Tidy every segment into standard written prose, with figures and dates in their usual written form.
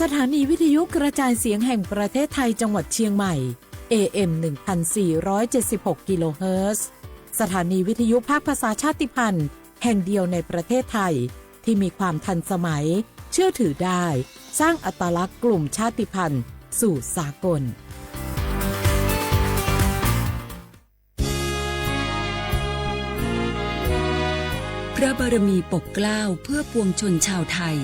สถานีวิทยุกระจายเสียงแห่งประเทศไทยจังหวัดเชียงใหม่ AM 1476 กิโลเฮิรตซ์สถานีวิทยุภาคภาษาชาติพันธุ์แห่งเดียวในประเทศไทยที่มีความทันสมัยเชื่อถือได้สร้างอัตลักษณ์กลุ่มชาติพันธุ์สู่สากลพระบารมีปกเกล้าเพื่อปวงชนชาวไทย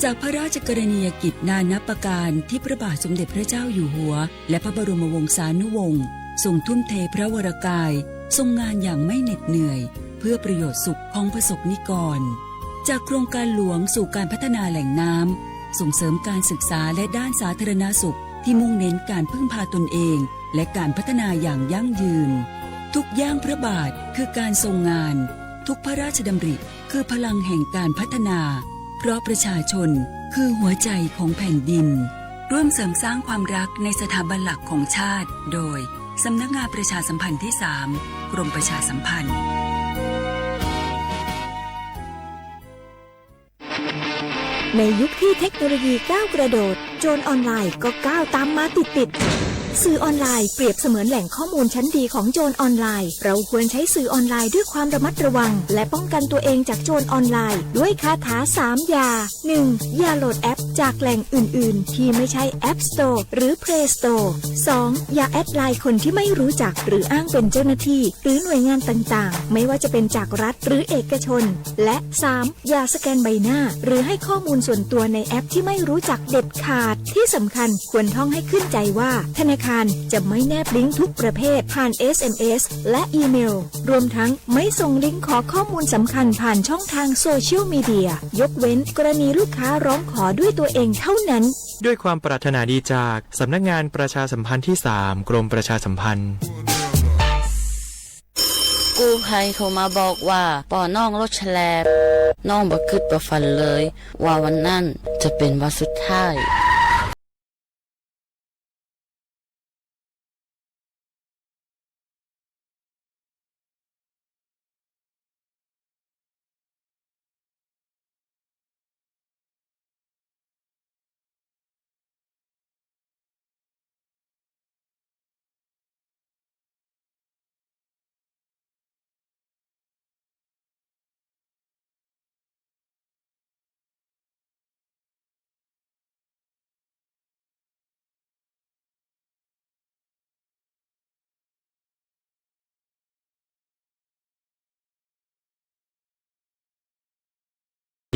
จากพระราชกรณียกิจนานับประการที่พระบาทสมเด็จพระเจ้าอยู่หัวและพระบรมวงศานุวงศ์ทรงทุ่มเทพระวรกายทรงงานอย่างไม่เหน็ดเหนื่อยเพื่อประโยชน์สุขของประสบนิกรจากโครงการหลวงสู่การพัฒนาแหล่งน้ำส่งเสริมการศึกษาและด้านสาธารณสุขที่มุ่งเน้นการพึ่งพาตนเองและการพัฒนาอย่างยั่งยืนทุกย่างพระบาทคือการทรงงานทุกพระราชดำริคือพลังแห่งการพัฒนาเพราะประชาชนคือหัวใจของแผ่นดินร่วมเสริมสร้างความรักในสถาบันหลักของชาติโดยสำนักงานประชาสัมพันธ์ที่ 3 กรมประชาสัมพันธ์ในยุคที่เทคโนโลยีก้าวกระโดดโจรออนไลน์ก็ก้าวตามมาติดสื่อออนไลน์เปรียบเสมือนแหล่งข้อมูลชั้นดีของโจรออนไลน์เราควรใช้สื่อออนไลน์ด้วยความระมัดระวังและป้องกันตัวเองจากโจรออนไลน์ด้วยคาถา3อย่า 1. อย่าโหลดแอปจากแหล่งอื่นๆที่ไม่ใช่ App Store หรือ Play Store 2. อย่าแอดไลน์คนที่ไม่รู้จักหรืออ้างเป็นเจ้าหน้าที่หรือหน่วยงานต่างๆไม่ว่าจะเป็นจากรัฐหรือเอกชนและ 3. อย่าสแกนใบหน้าหรือให้ข้อมูลส่วนตัวในแอปที่ไม่รู้จักเด็ดขาดที่สำคัญควรท่องให้ขึ้นใจว่าธนาคารจะไม่แนบลิงก์ทุกประเภทผ่าน SMS และอีเมลรวมทั้งไม่ส่งลิงก์ขอข้อมูลสำคัญผ่านช่องทางโซเชียลมีเดียยกเว้นกรณีลูกค้าร้องขอด้วยตัวเองเท่านั้นด้วยความปรารถนาดีจากสำนักงานประชาสัมพันธ์ที่ 3 กรมประชาสัมพันธ์กู้ภัยโทรมาบอกว่าป่อน้องรถแฉลบน้องบ่คิดบ่ฝันเลยว่าวันนั้นจะเป็นวันสุดท้าย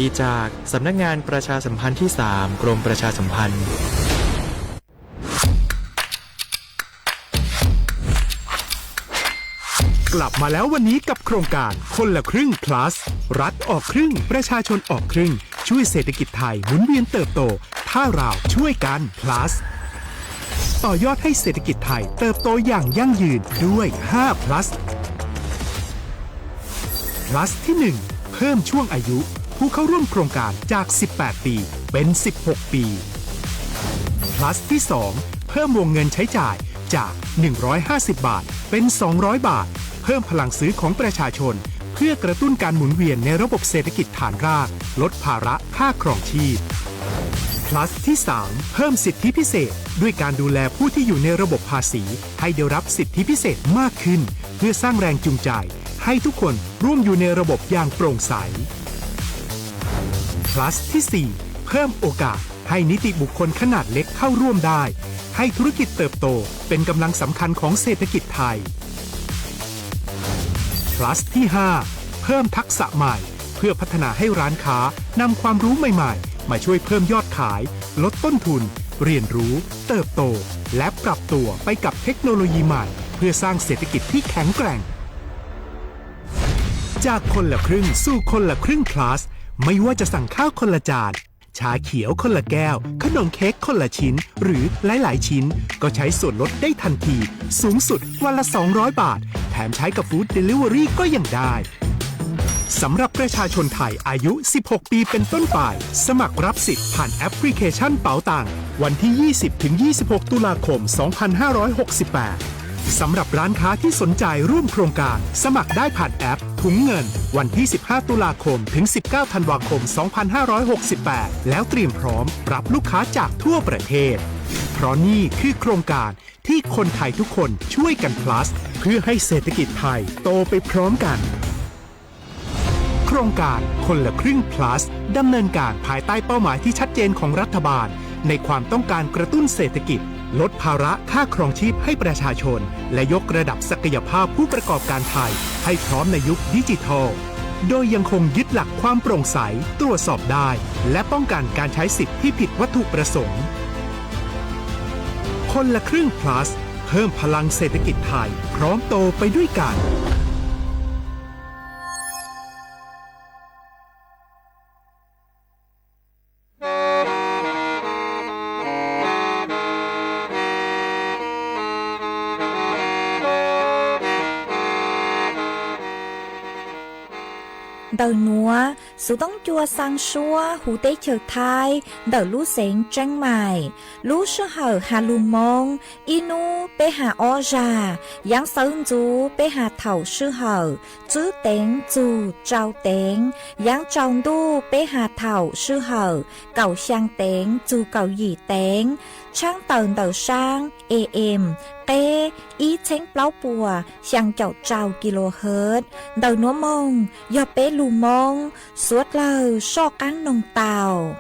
ดีจากสำนักงานประชาสัมพันธ์ที่ 3 กรมประชาสัมพันธ์กลับมาแล้ววันนี้กับโครงการคนละครึ่ง plus รัฐออกครึ่งประชาชนออกครึ่งช่วยเศรษฐกิจไทยหมุนเวียนเติบโตถ้าเราช่วยกัน plus ต่อยอดให้เศรษฐกิจไทยเติบโตอย่างยั่งยืนด้วย5 plus plus ที่ 1 เพิ่มช่วงอายุผู้เข้าร่วมโครงการจาก 18 ปีเป็น 16 ปี plus ที่ 2 เพิ่มวงเงินใช้จ่ายจาก 150 บาทเป็น 200 บาทเพิ่มพลังซื้อของประชาชนเพื่อกระตุ้นการหมุนเวียนในระบบเศรษฐกิจฐานรากลดภาระค่าครองชีพ plus ที่ 3 เพิ่มสิทธิพิเศษด้วยการดูแลผู้ที่อยู่ในระบบภาษีให้ได้รับสิทธิพิเศษมากขึ้นเพื่อสร้างแรงจูงใจให้ทุกคนร่วมอยู่ในระบบอย่างโปร่งใสplus ที่ 4 เพิ่มโอกาสให้นิติบุคคลขนาดเล็กเข้าร่วมได้ให้ธุรกิจเติบโตเป็นกำลังสำคัญของเศรษฐกิจไทย plus ที่ 5 เพิ่มทักษะใหม่เพื่อพัฒนาให้ร้านค้านำความรู้ใหม่ๆมาช่วยเพิ่มยอดขายลดต้นทุนเรียนรู้เติบโตและปรับตัวไปกับเทคโนโลยีใหม่เพื่อสร้างเศรษฐกิจที่แข็งแกร่งจากคนละครึ่งสู่คนละครึ่ง plusไม่ว่าจะสั่งข้าวคนละจานชาเขียวคนละแก้วขนมเค้กคนละชิ้นหรือหลายๆชิ้นก็ใช้ส่วนลดได้ทันทีสูงสุดวันละ200 บาทแถมใช้กับฟู้ดเดลิเวอรี่ก็ยังได้สำหรับประชาชนไทยอายุ16 ปีเป็นต้นไปสมัครรับสิทธิ์ผ่านแอปพลิเคชันเป๋าตังวันที่ 20-26 ตุลาคม 2568 สำหรับร้านค้าที่สนใจร่วมโครงการสมัครได้ผ่านแอปถุงเงินวันที่ 15 ตุลาคมถึง 19 ธันวาคม 2568 แล้วเตรียมพร้อมรับลูกค้าจากทั่วประเทศ เพราะนี่คือโครงการที่คนไทยทุกคนช่วยกัน plus เพื่อให้เศรษฐกิจไทยโตไปพร้อมกันโครงการคนละครึ่ง plus ดำเนินการภายใต้เป้าหมายที่ชัดเจนของรัฐบาลในความต้องการกระตุ้นเศรษฐกิจลดภาระค่าครองชีพให้ประชาชนและยกระดับศักยภาพผู้ประกอบการไทยให้พร้อมในยุคดิจิทัลโดยยังคงยึดหลักความโปร่งใสตรวจสอบได้และป้องกันการใช้สิทธิที่ผิดวัตถุประสงค์คนละครึ่ง plus เพิ่มพลังเศรษฐกิจไทยพร้อมโตไปด้วยกัน Đầu núa, số tông chua sang xua, hú tế chờ thai, đầu lũ xén tranh mài, lũ sư hở hà lù mông, inu bê hà o già, giáng sơn chú bê hà thảo sư hở, chứ tên chú trao tên, giáng trọng đu bê hà thảo sư hở, cầu sang tên chú cầu gì tên, trang tờn đầu sang, AM, tê, ý chánh pláu bùa, sang chậu trao kHz, đầu núa mông, do bê lù mông, suốt lờ so cán nông tàu.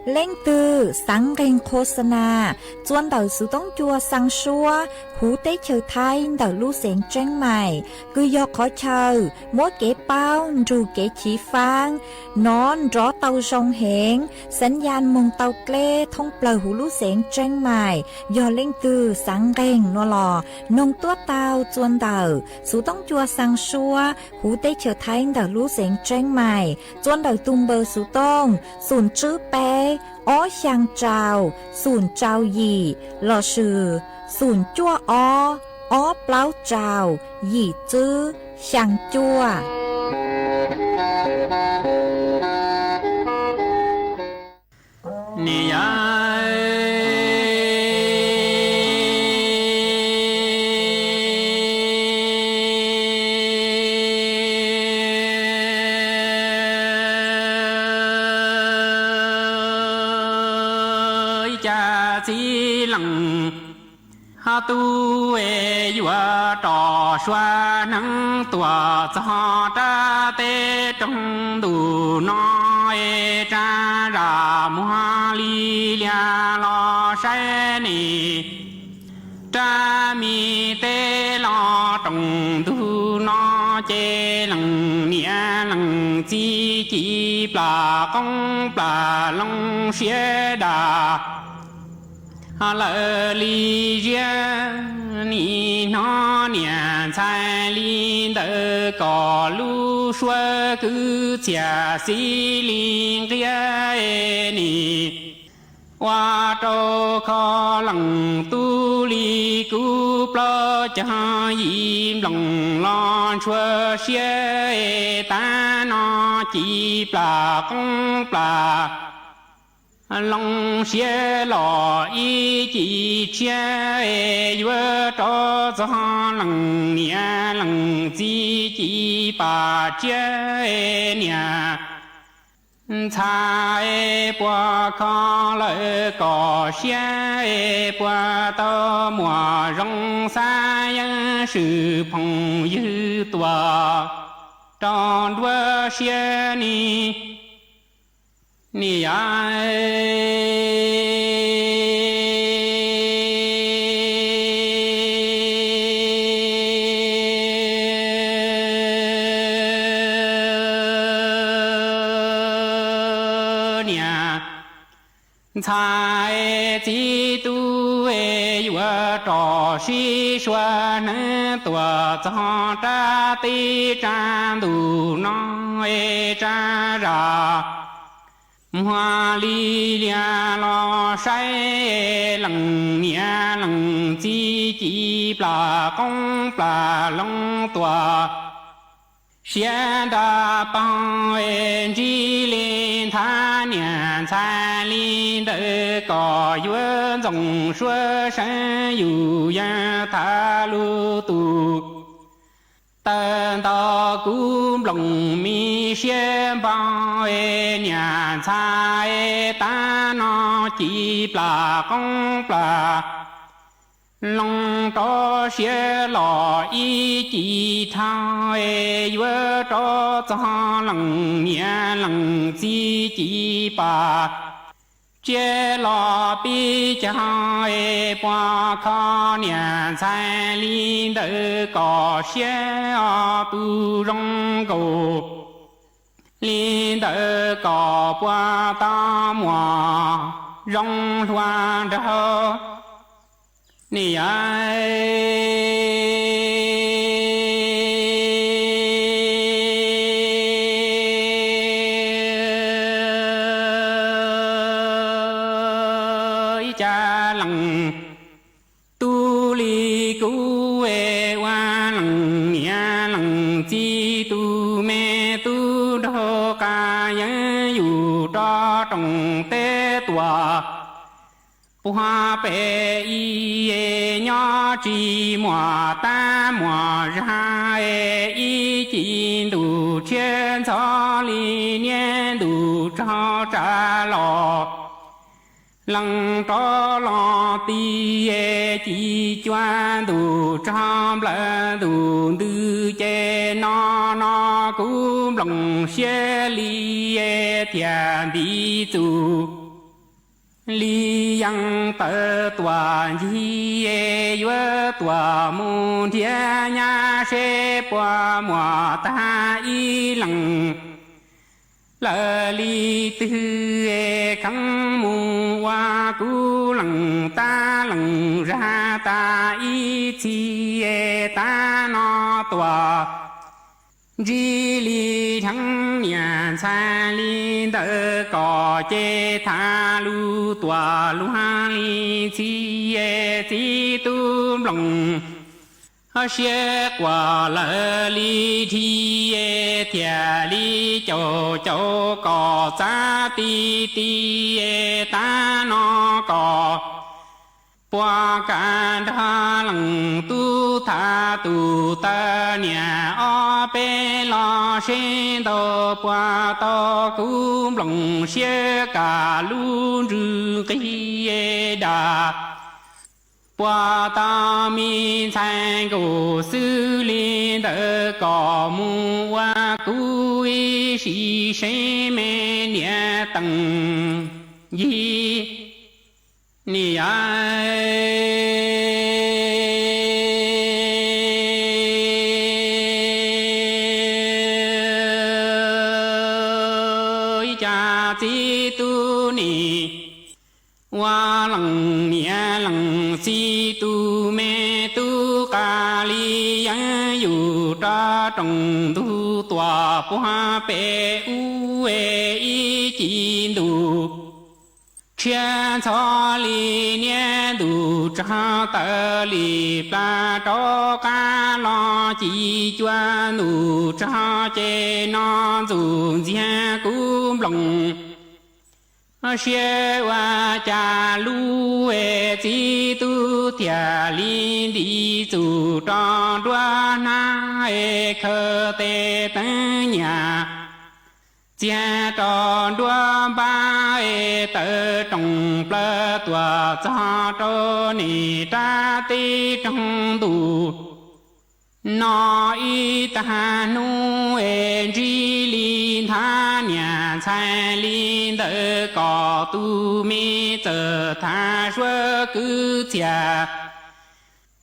Lên từ sáng ghen khô sana, chuan đầu sự tống chua sang xua, hú tế chờ thay đầu lưu xén tranh mày, cứ do khó chờ, mỗi kế bao, dù kế chỉ phang, nón rõ tàu sông hẹn, sẵn gian mong tàu klê thông plờ hú lưu xén tranh mày, do lên từ sáng ghen nó lò, nông tuốt tàu chuan đầu, sự tống chua sang xua, hú tế chờ thay đầu lưu xén tranh mày, chuan đầu tung bờ sự tông, sùn chữ bé, ó sang trào, sùn trào gì, lò sử, sùn chua ó pláu trào, gì chứ, sang chua. Nì ha tu e yua trò xoa nắng tỏa cho ta tê trong đủ no e cha ra mua li lia lo sai ni cha mi tê lo trong đủ no chê lằng nia lằng chi pla công pla long xie đà lỡ li riêng ni nó niệm sai linh đỡ có lu xua cứ chia xí linh kia ni qua trâu khó lằng tu li cú plo cho im lòng lo xua xie ta nó chỉ pla công pla lòng xie lò ý chỉ chia yue cho cho lằng nia lằng chỉ bà chia nia thái qua khó lợi cỏ xie qua tao mùa rong xa yang sự phong dư tòa tròn đua xie ni ni才基督诶有着是说能多早着的战路那诶战ra hoa li lia lo sai lằng nia lằng chỉ pla công pla long tòa 先达邦恩吉林他年参林的高原总说声有缘他路途，等到古龙米先邦恩年参大囊吉布拉公布拉。龙朝雪老一吉长哎，月朝藏龙年龙几几把，接老比江哎，光靠年参林的高线啊都容够，林的高半大漠容乱着。你一家人独立古为万人年人几度没度着感人有着重得多。不怕白衣耶娘寂寞淡漠然哎，一进度千草里年度长扎老，冷着浪地耶几卷度长不度度见那古龙雪里耶天地走。离阳得短日夜月多梦天呀谁不莫单一冷了里的更梦哇古冷大冷然大一起大那多这里成年参林的高阶探路多乱里起也几都龙，学过了里体也天里就高咱地地也大那高。不干他冷都他都的年啊，白老身都不到古龙雪嘎路如给的，不到民参古树林的高木啊，古一是生命年等一。你一家几多年，我冷年冷几多没多咖喱人有着中途多不白无为一斤多。千草里年度长得里半朝干浪几卷路长在那中间古龙，学完家路哎几度天林的走长转那哎可得等年。见着罗巴哎的中不多藏着你扎的程度，那一旦努哎距离他年参林的高度没则他说够家。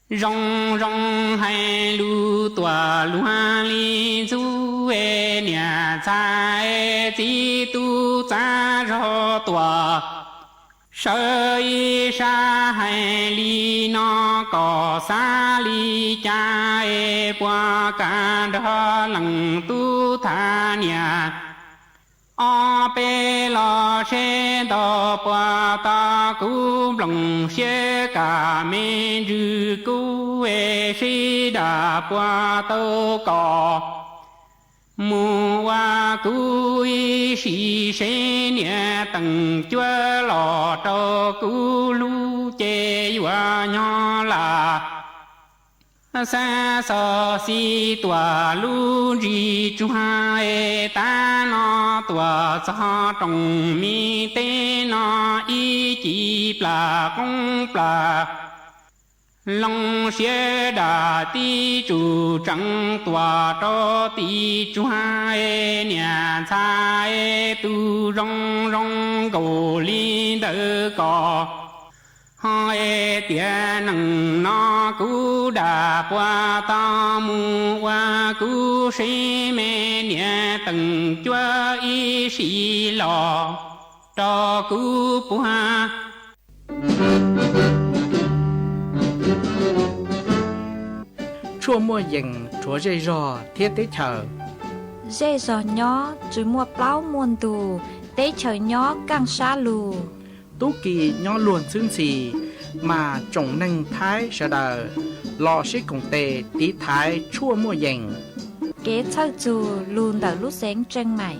容海路多乱里走哎年在几度咱绕多，手一山里那高山里家哎不干着冷度他年。阿白老山道不打古龙雪嘎民主古哎谁的不都高，木瓦古一是谁年等觉老着古路街月娘啦。三十四多路日转诶，但那多早中米得那一几不公不。龙穴的地主争多着地转诶，年财诶都容容够领得高。ai tiền nâng nó cú đà qua ta mu qua cú sĩ mê nhẹ từng chúa y sĩ lò cho cú bua chua mua dừng chúa dây rò thiết tế chờ dây giò nhó chỉ mua plau muôn tù tế chờ nhó càng xa lù tú kỳ nhỏ luôn xương xì mà trồng nâng thái sợ đờ lò xí cùng tề tí thái chua mua dành kế thơ dù luôn đỡ lúc sáng chân mày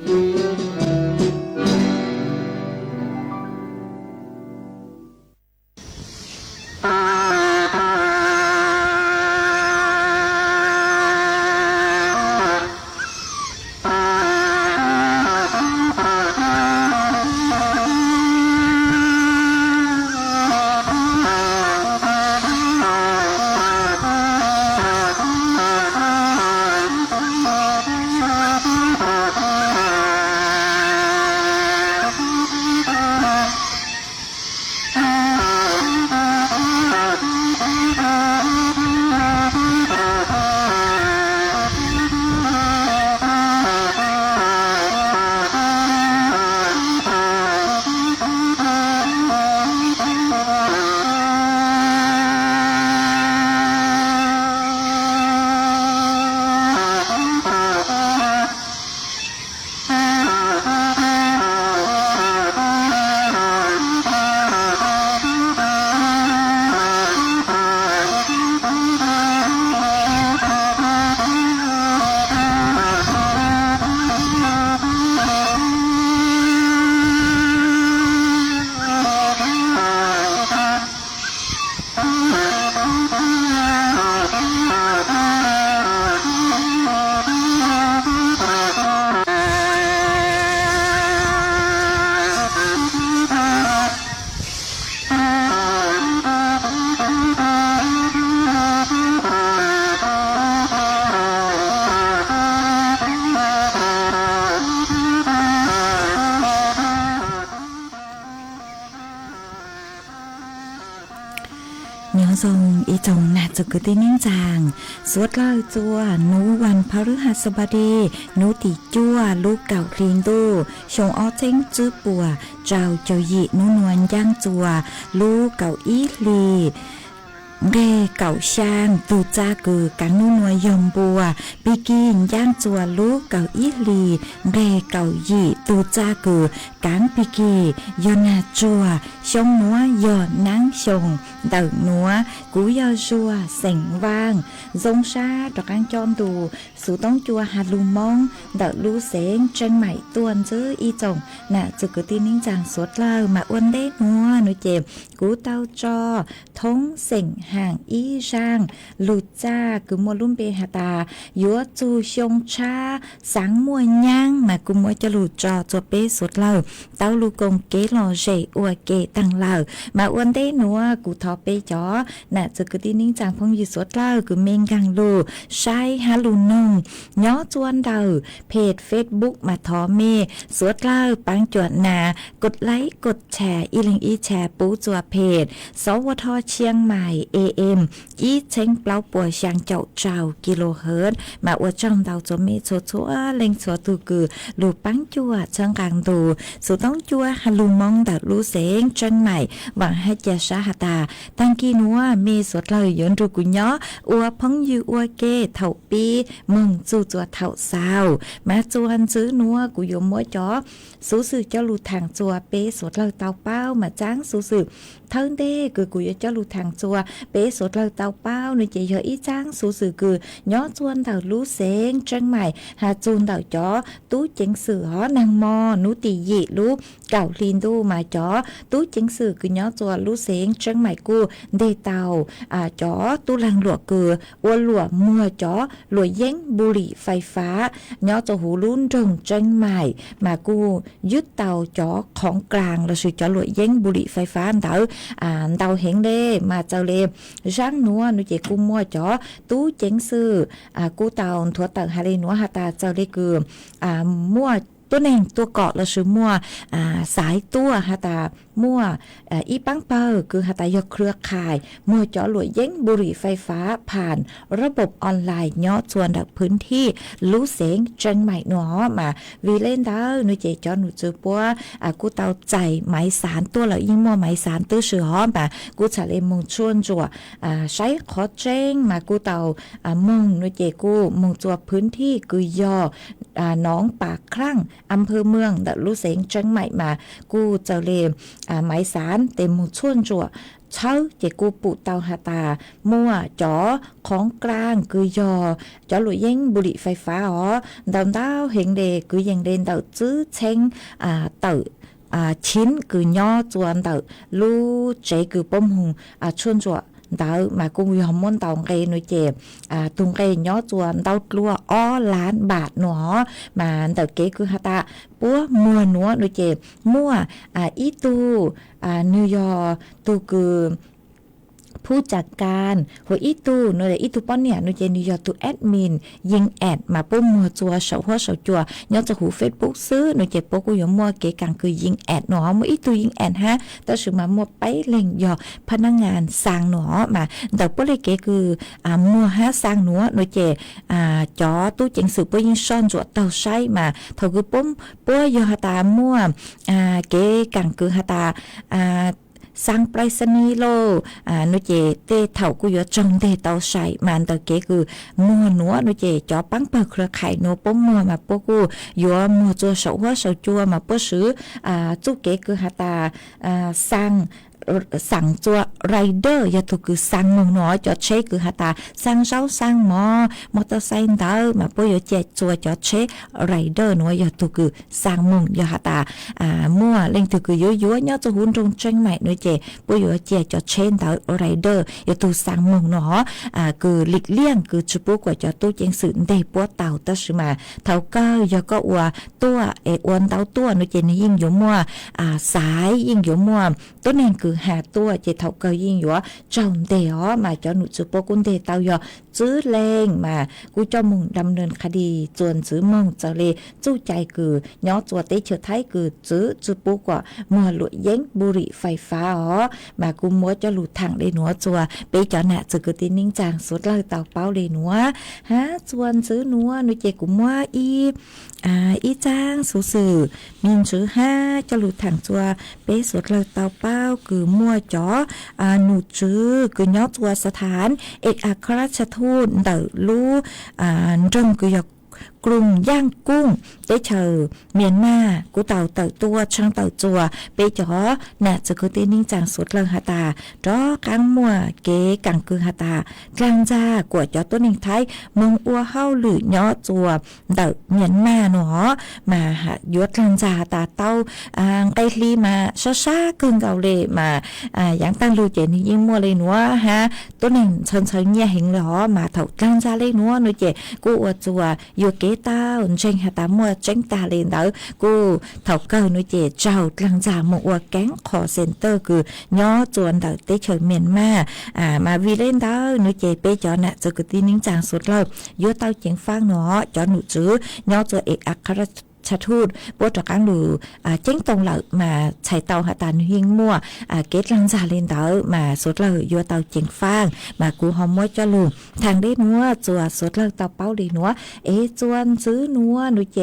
Dòng ý chồng nạt cho cứ tin nhanh chàng suốt lời chua núวันพฤหัสบดีนูตีจั่วลูกเก่าคลีนดูชงอ้อเจ้งจื้อปัวเจ้าเจ้าหยีนูนวลย่างจัวลูกเก่าอีลีเร่เก่าช่างตูจ้ากือกังนูนวยยมบัวปีกินย่างจัวลูกเก่าอีลีเร่เก่าหยีตูจ้ากือกังปีกียอนาจัวชงนัวยอนังชงเดินนัวกูยอจัวเสียงว่างจงชาดอกอังจอมดูสู่ต้องจัวหาลูมองเดินลูเสียงเชิงใหม่ตวนซื้ออีจงน่ะจะกือตีนิ่งจางสวดเล่ามาอ้วนได้นัวหนูเจ็บกูเต้าจอท้องเสียงห่างอีช่างหลุดจ้าคือมัวลุ่มเปหาตายัวจูชงชาสังมวยย่างมากูมัวจะหลุดจอจัวเปสวดเล่าเต้าลูกงเกลอเจอวเกตังเล่ามาอ้วนได้นัวกูทอเปจอน่ะจะคือตีนิ่งจางพงอยู่สวดเล่าคือเมงกังลูใช้ฮาลูนงย้อจวนเดาเพจเฟซบุ๊กมาทอเมสวดเล่าปังจวดนากดไลค์กดแชร์อีลิงอีแชร์ปูจัวเพจสวทเชียงใหม่ AM อีเชงเปล่าปัวช่างเจ้าเจ้ากิโลเฮิรตซ์มาอวดจ้องเดาจะเมชัวชัวเล็งชัวตูกือลูปังจัวเชิงกลางดูสุดต้องจัวฮาลูมองดัดลูเสงเชิงใหม่หวังให้เจสาหตาตั้งกีนัวเมสวดเลยย้อนรูกุญย้ออัวพังยูอัวเกเถ่าปีมึงจูจัวเถ่าสาวมาจวนซื้อนัวกุยมมัวจอสู้สื่อเจ้าลูทางจัวเปสวดเลยเตาเป้ามาจ้างสู้สื่อเท่าเด้คือกุยเจ้าลูทางจัว bé sốt lơ tàu bao nơi chỉ cho ít trang số sự cử nhó chuôn tàu lú xén chân mày hà chuôn tàu chó tú chỉnh sử hó năng mò nú tì dị lú cảo linh tu mà chó tú chỉnh sử cứ nhó chuôn lú xén chân mày cu đề tàu chó tú lăng lụa cử uốn lụa mua chó lụa dán bù lìไฟฟ้าnhó cho hú lún rồng chân mày mà cuยึดเตาจอของกลางเราสื่อจอหลวยเย้งบุหรี่ไฟฟ้าเตาเตาเฮงเล่มาเจ้าเล่ร่างนัวนุเจกูมัวจอตู้เจ๋งซื้อกูเตาถั่วเตาฮาเลนัวฮาตาเจ้าเล่คือมัวตัวเน่งตัวเกาะเราชื่อมัวสายตัวฮาตามัวอีปังเปอร์คือฮาตายกเครือข่ายมัวเจาะหลวยเย้งบุหรี่ไฟฟ้าผ่านระบบออนไลน์ย่อส่วนดักพื้นที่รู้เสียงจังใหม่หนอมาวีเล่นดาวนุเจจอหนูจือปัวกูเตาใจไหมสารตัวเรายิ่งมัวไหมสารตื้อชื่อหอมมากูจะเลยมงชวนจัวใช้ขอเจ้งมากูเตามงนุเจกูมงจัวพื้นที่คือย่อน้องปากครั่งอำเภอเมืองดักรู้เสียงจังใหม่มากูจะเลยไหมสารเต็มมงชวนจัวเช้าเจกูปูเตาหาตามัวจอของกลางคือยอจอหลุยเย้งบุหรี่ไฟฟ้าอ๋อดาวดาวเฮงเดคือยังเดินเตาจื้อเชงเตาชิ้นคือย่อจวนเตาลู่เจคือป้มหงชวนจัวเตามากุ้งยอมม้วนเตาเกยนุเจ็บตุงเกยย่อจวนเตาลัวอ้อล้านบาทหนอมาเตาเกคือหาตาปัวมัวหนัวนุเจ็บมัวอีตูนิวยอร์ตูคือผู้จัดการหัวอีตูโนเดอีตูป้อนเนี่ยโนเจนิวยอร์ตูแอดมินยิงแอดมาปุ้มมัวจัวเฉาหัวเฉาจัวยอจะหูเฟซบุ๊กซื้อโนเจปกูยอมัวเก๋กังคือยิงแอดหนอมัวอีตูยิงแอดฮะแต่สือมามัวไปเล่งยอพนักงานสร้างหนอมาแต่ปุ้เลยเก๋คือมัวฮะสร้างหนอโนเจจอตู้เจงสือปุ้ยิงซ่อนจัวเตาใช้มาเท่าคือปุ้มปุ้ยยอฮาตามัวเก๋กังคือฮาตาสร้างไปรษณีย์โลนุเจเตเถ่ากูยอจงเตเตาใส่มันตะเกคือมัวหนัวนุเจจอปังเปิดเครือข่ายโนป้มมัวมาปกูยัวมัวจัวเสาหัวเสาจัวมาปซื้อจุเกคือฮาตาสร้างสั่งจัวไรเดอร์ยาถูกคือสั่งมงน้อยจอดเชคือฮาตาสั่งเช้าสั่งมอเตอร์ไซค์เดอร์มาปยเจจัวจอดเชไรเดอร์น้อยยาถูกคือสั่งมงยาฮาตามัวเล่งถูกคือยัวเนี่ยจะหุ่นตรงเชียงใหม่น้อยเจปยเจจอดเชนเดอร์ไรเดอร์ยาถูกสั่งมงน้อคือหลีกเลี่ยงคือจุปุกว่าจอดตู้เจงสื่อเดปัวเต่าตัชมาเท่าก็ยาก็อัวตัวอวนเต่าตัวน้อยเจนี่ยิ่งยมัวสายยิ่งยมัวตัวนึงคือหาตัวเจเท่าเกยิ่งอยู่จอมเดียวมาเจ้าหนุ่มจุปกุนเดเตาหยอซื้อแรงมากูเจ้ามึงดำเนินคดีจวนซื้อมึงเจ้าเลยจู้ใจคือย้อตัวเตเฉยไทยคือซื้อจุปุกว่ามัวหลุดเย้งบุหรี่ไฟฟ้ามากูมัวเจ้าหลุดทางเลยหนัวจัวไปจอหน้าจะคือตีนิ่งจางสุดเลยเตาเป้าเลยหนัวฮะจวนซื้อหนัวหนุ่ยเจกูมัวอีจ้างสูสื่อมินซื้อห้าเจ้าหลุดทางจัวไปสุดเลยเตาเป้าคือมัวจอหนูจื้อคือย้อตัวสถานเอกอัครราชทูตเดลูจงคือกลุ่มย่างกุ้งได้เชอเมียนมากูเต่าตัวช่างเต่าจัวไปจ่อน่ะจะคือตีนิ่งจางสุดเลยฮาตาจ้อกังมัวเก๋กังคือฮาตากลางจ้ากวดจ่อตัวหนึ่งไทยมงอัวเฮาหรือย้อจัวเต่าเมียนมาเนาะมาหายศกลางจ้าตาเต้าไกลีมาช้าๆกึ่งเกาเลยมาอย่างตั้งรูเจนี่ยิ่งมัวเลยหนัวฮะตัวหนึ่งเชิญเนี่ยเห็นเลยหรอมาเถ่ากลางจ้าเลยหนัวหนูเจกูอัวจัวอยู่เก๋ตาเจงหาตามัวเจงตาเลนเดอกูเท่าเกินนุเจเจ้ากลางจามัวแก๊งคอเซ็นเตอร์คือย่อจวนเดอเตเฉยเมียนมาวีเล่นเดอนุเจเปจอน่ะจะกตีนิ่งจางสุดเลยย่อเต้าเจียงฟังเนาะจอหนูจื้อย่อตัวเอกอัครชาทูตปวดจากการดูเจ้งตรงเหล่ามาใช้เตาหาตาหหิงมัวเกตลังจาเลนเตามาสุดเลยยัวเตาเจียงฟางมากูหอมมัวจะลูทางได้นัวจัวสุดเลยเตาเป้าดีนัวจวนซื้อนัวนุเจ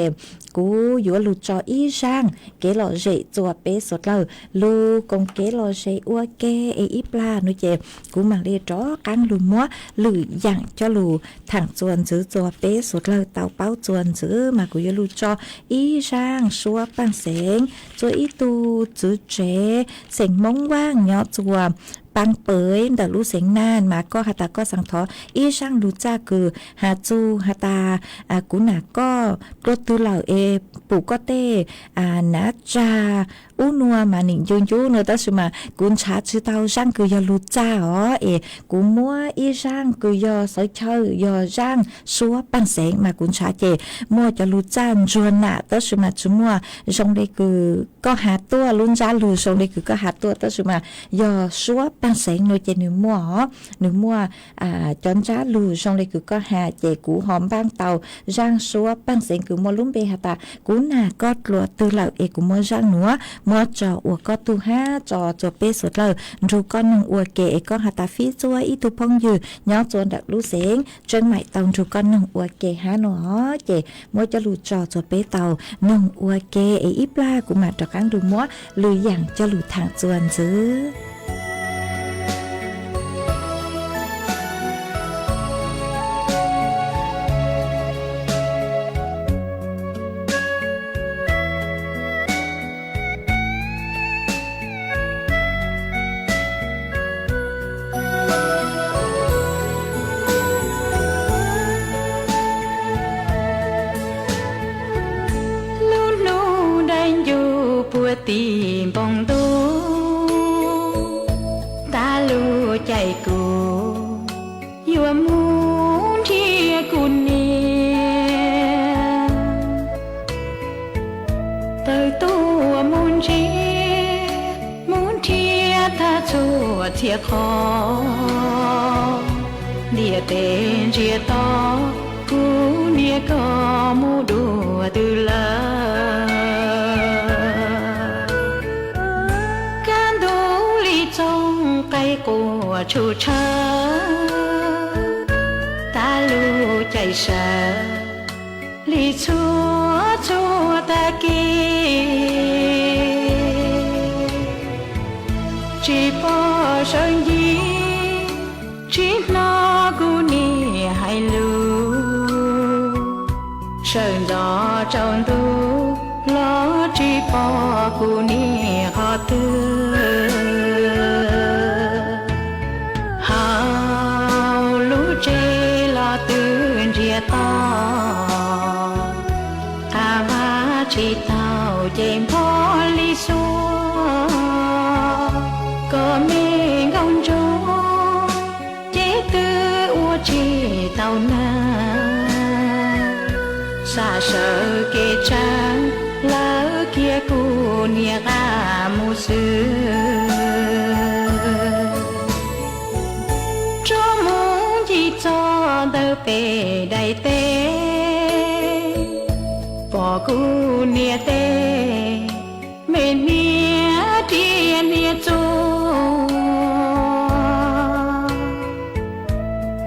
กูยัวลูจออีช่างเกลอเจจัวเป๊สุดเลยลูกงเกลอเจอัวเกอีปลานุเจกูมาเรียจ้อกังลูมัวหรืออย่างจะลูทางจวนซื้อจัวเป๊สุดเลยเตาเป้าจวนซื้อมากูยัวลูจออีช่างชัวปังเสงจัวอีตูจื้อเจเสงมงว่างย่อจัว ปังเปยแต่รู้เสียงนานมาก็หาตาก็สังทออีช่างรู้จ้าคือหาจูหาตากุน่ะก็กรดตือเหล่าเอปู่ก็เต้นะจาอูนัวมาหนิงยุนยูเนตัสมากุนชาชื่อเตาช่างคือยารู้จ้าอ๋อกูมัวอีช่างคือยอใส่เชยยอช่างชัวปังเสงมากุนชาเจมัวจะรู้จ้าจวนน่ะตัสมาจุมัวชงได้คือก็หาตัวลุ้นจ้าลูชงได้คือก็หาตัวตัสมายอชัวปังเสงโนเจนึมัวนึมัวจอนจ้าลูชงได้คือก็หาเจกูหอมบางเตาช่างชัวปังเสงคือมัวลุ้มเบหตากูน่ะก็กลัวตือเหล่ากูมัวช่างหนัวมัวจออัวก็ตูห้าจอจวเป้สุดเลยรูก็หนึ่งอัวเกก็หาตาฟีจัวอีตุพงยืย้อนจวนดักรู้เสียงจนใหม่เตารูก็หนึ่งอัวเกหาหนอเจมัวจะหลุดจอจวเป้เตาหนึ่งอัวเกอีปลากูมาจากการดูมัวหรืออย่างจะหลุดทางจวนซื้อตีบองดูตาลูใจกูอยู่มูที่กูเนี่ยเติร์ตัวมูนจีมูนเทียท่าชัวเทียคอเดียเตนเจียต่อกูเนี่ยก็มูดูดูละกูชูเชอตาลูใจเชอลีชัวตะกีจีปอชงยีจีนอกูนี่ให้ลูเชิญดอจงดูล้อจีปอกูนี่ขอตื้อต่ออาว่าชีเต่าเจมพอลิสัวก็มีงงโจเจตืออัวชีเต่านาซาเชอเกจังลาเกียกูเนียกามูสือเดินไปได้เต้ปอกูเนียเต้ไม่เนียที่เนียจู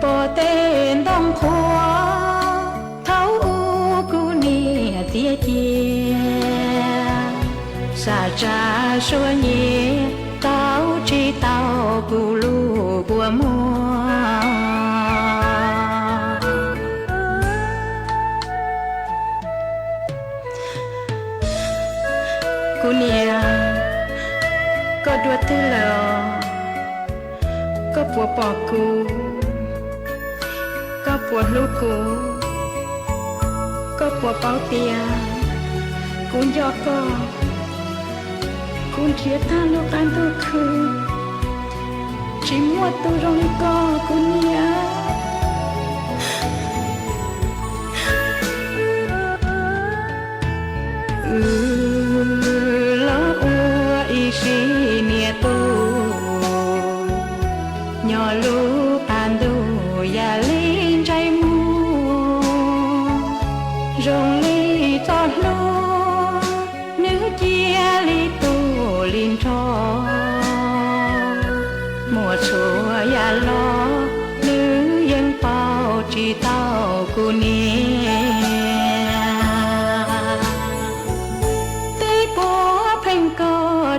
ปอเต้นต้องขวาเท้ากูเนียเตี้ยเจียสาจาชัวเนียเต้าจีเต้ากูลูกบัวมัวกูเนี่ยก็ดัวตื้อแล้วก็ปวดปอกกูก็ปวดลูกกูก็ปวดเป้าเตียกูยอกก็กูเทียท่าลูกอันตัวคือชิมวัดตัวรองก็กูเนี่ยชีเนียตูยอลูปานดูอย่าลิ้นใจมูรงลีจอดลูนึกเจียลีตูลินทอหมวดชัวอย่าล้อหรือยังเป่าจีเต้ากูเนี่ย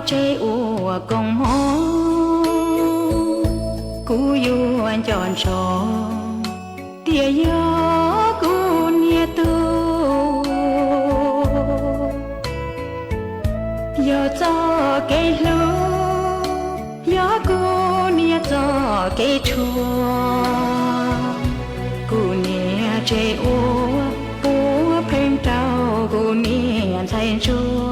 ใจอัวกงหอกูอยู่อันจอนชอเตียยอกูเนี่ยตูยอจอเกลูยอกูนี่ เจอัวปัวเพลงเจ้ากูเนียนใจชัว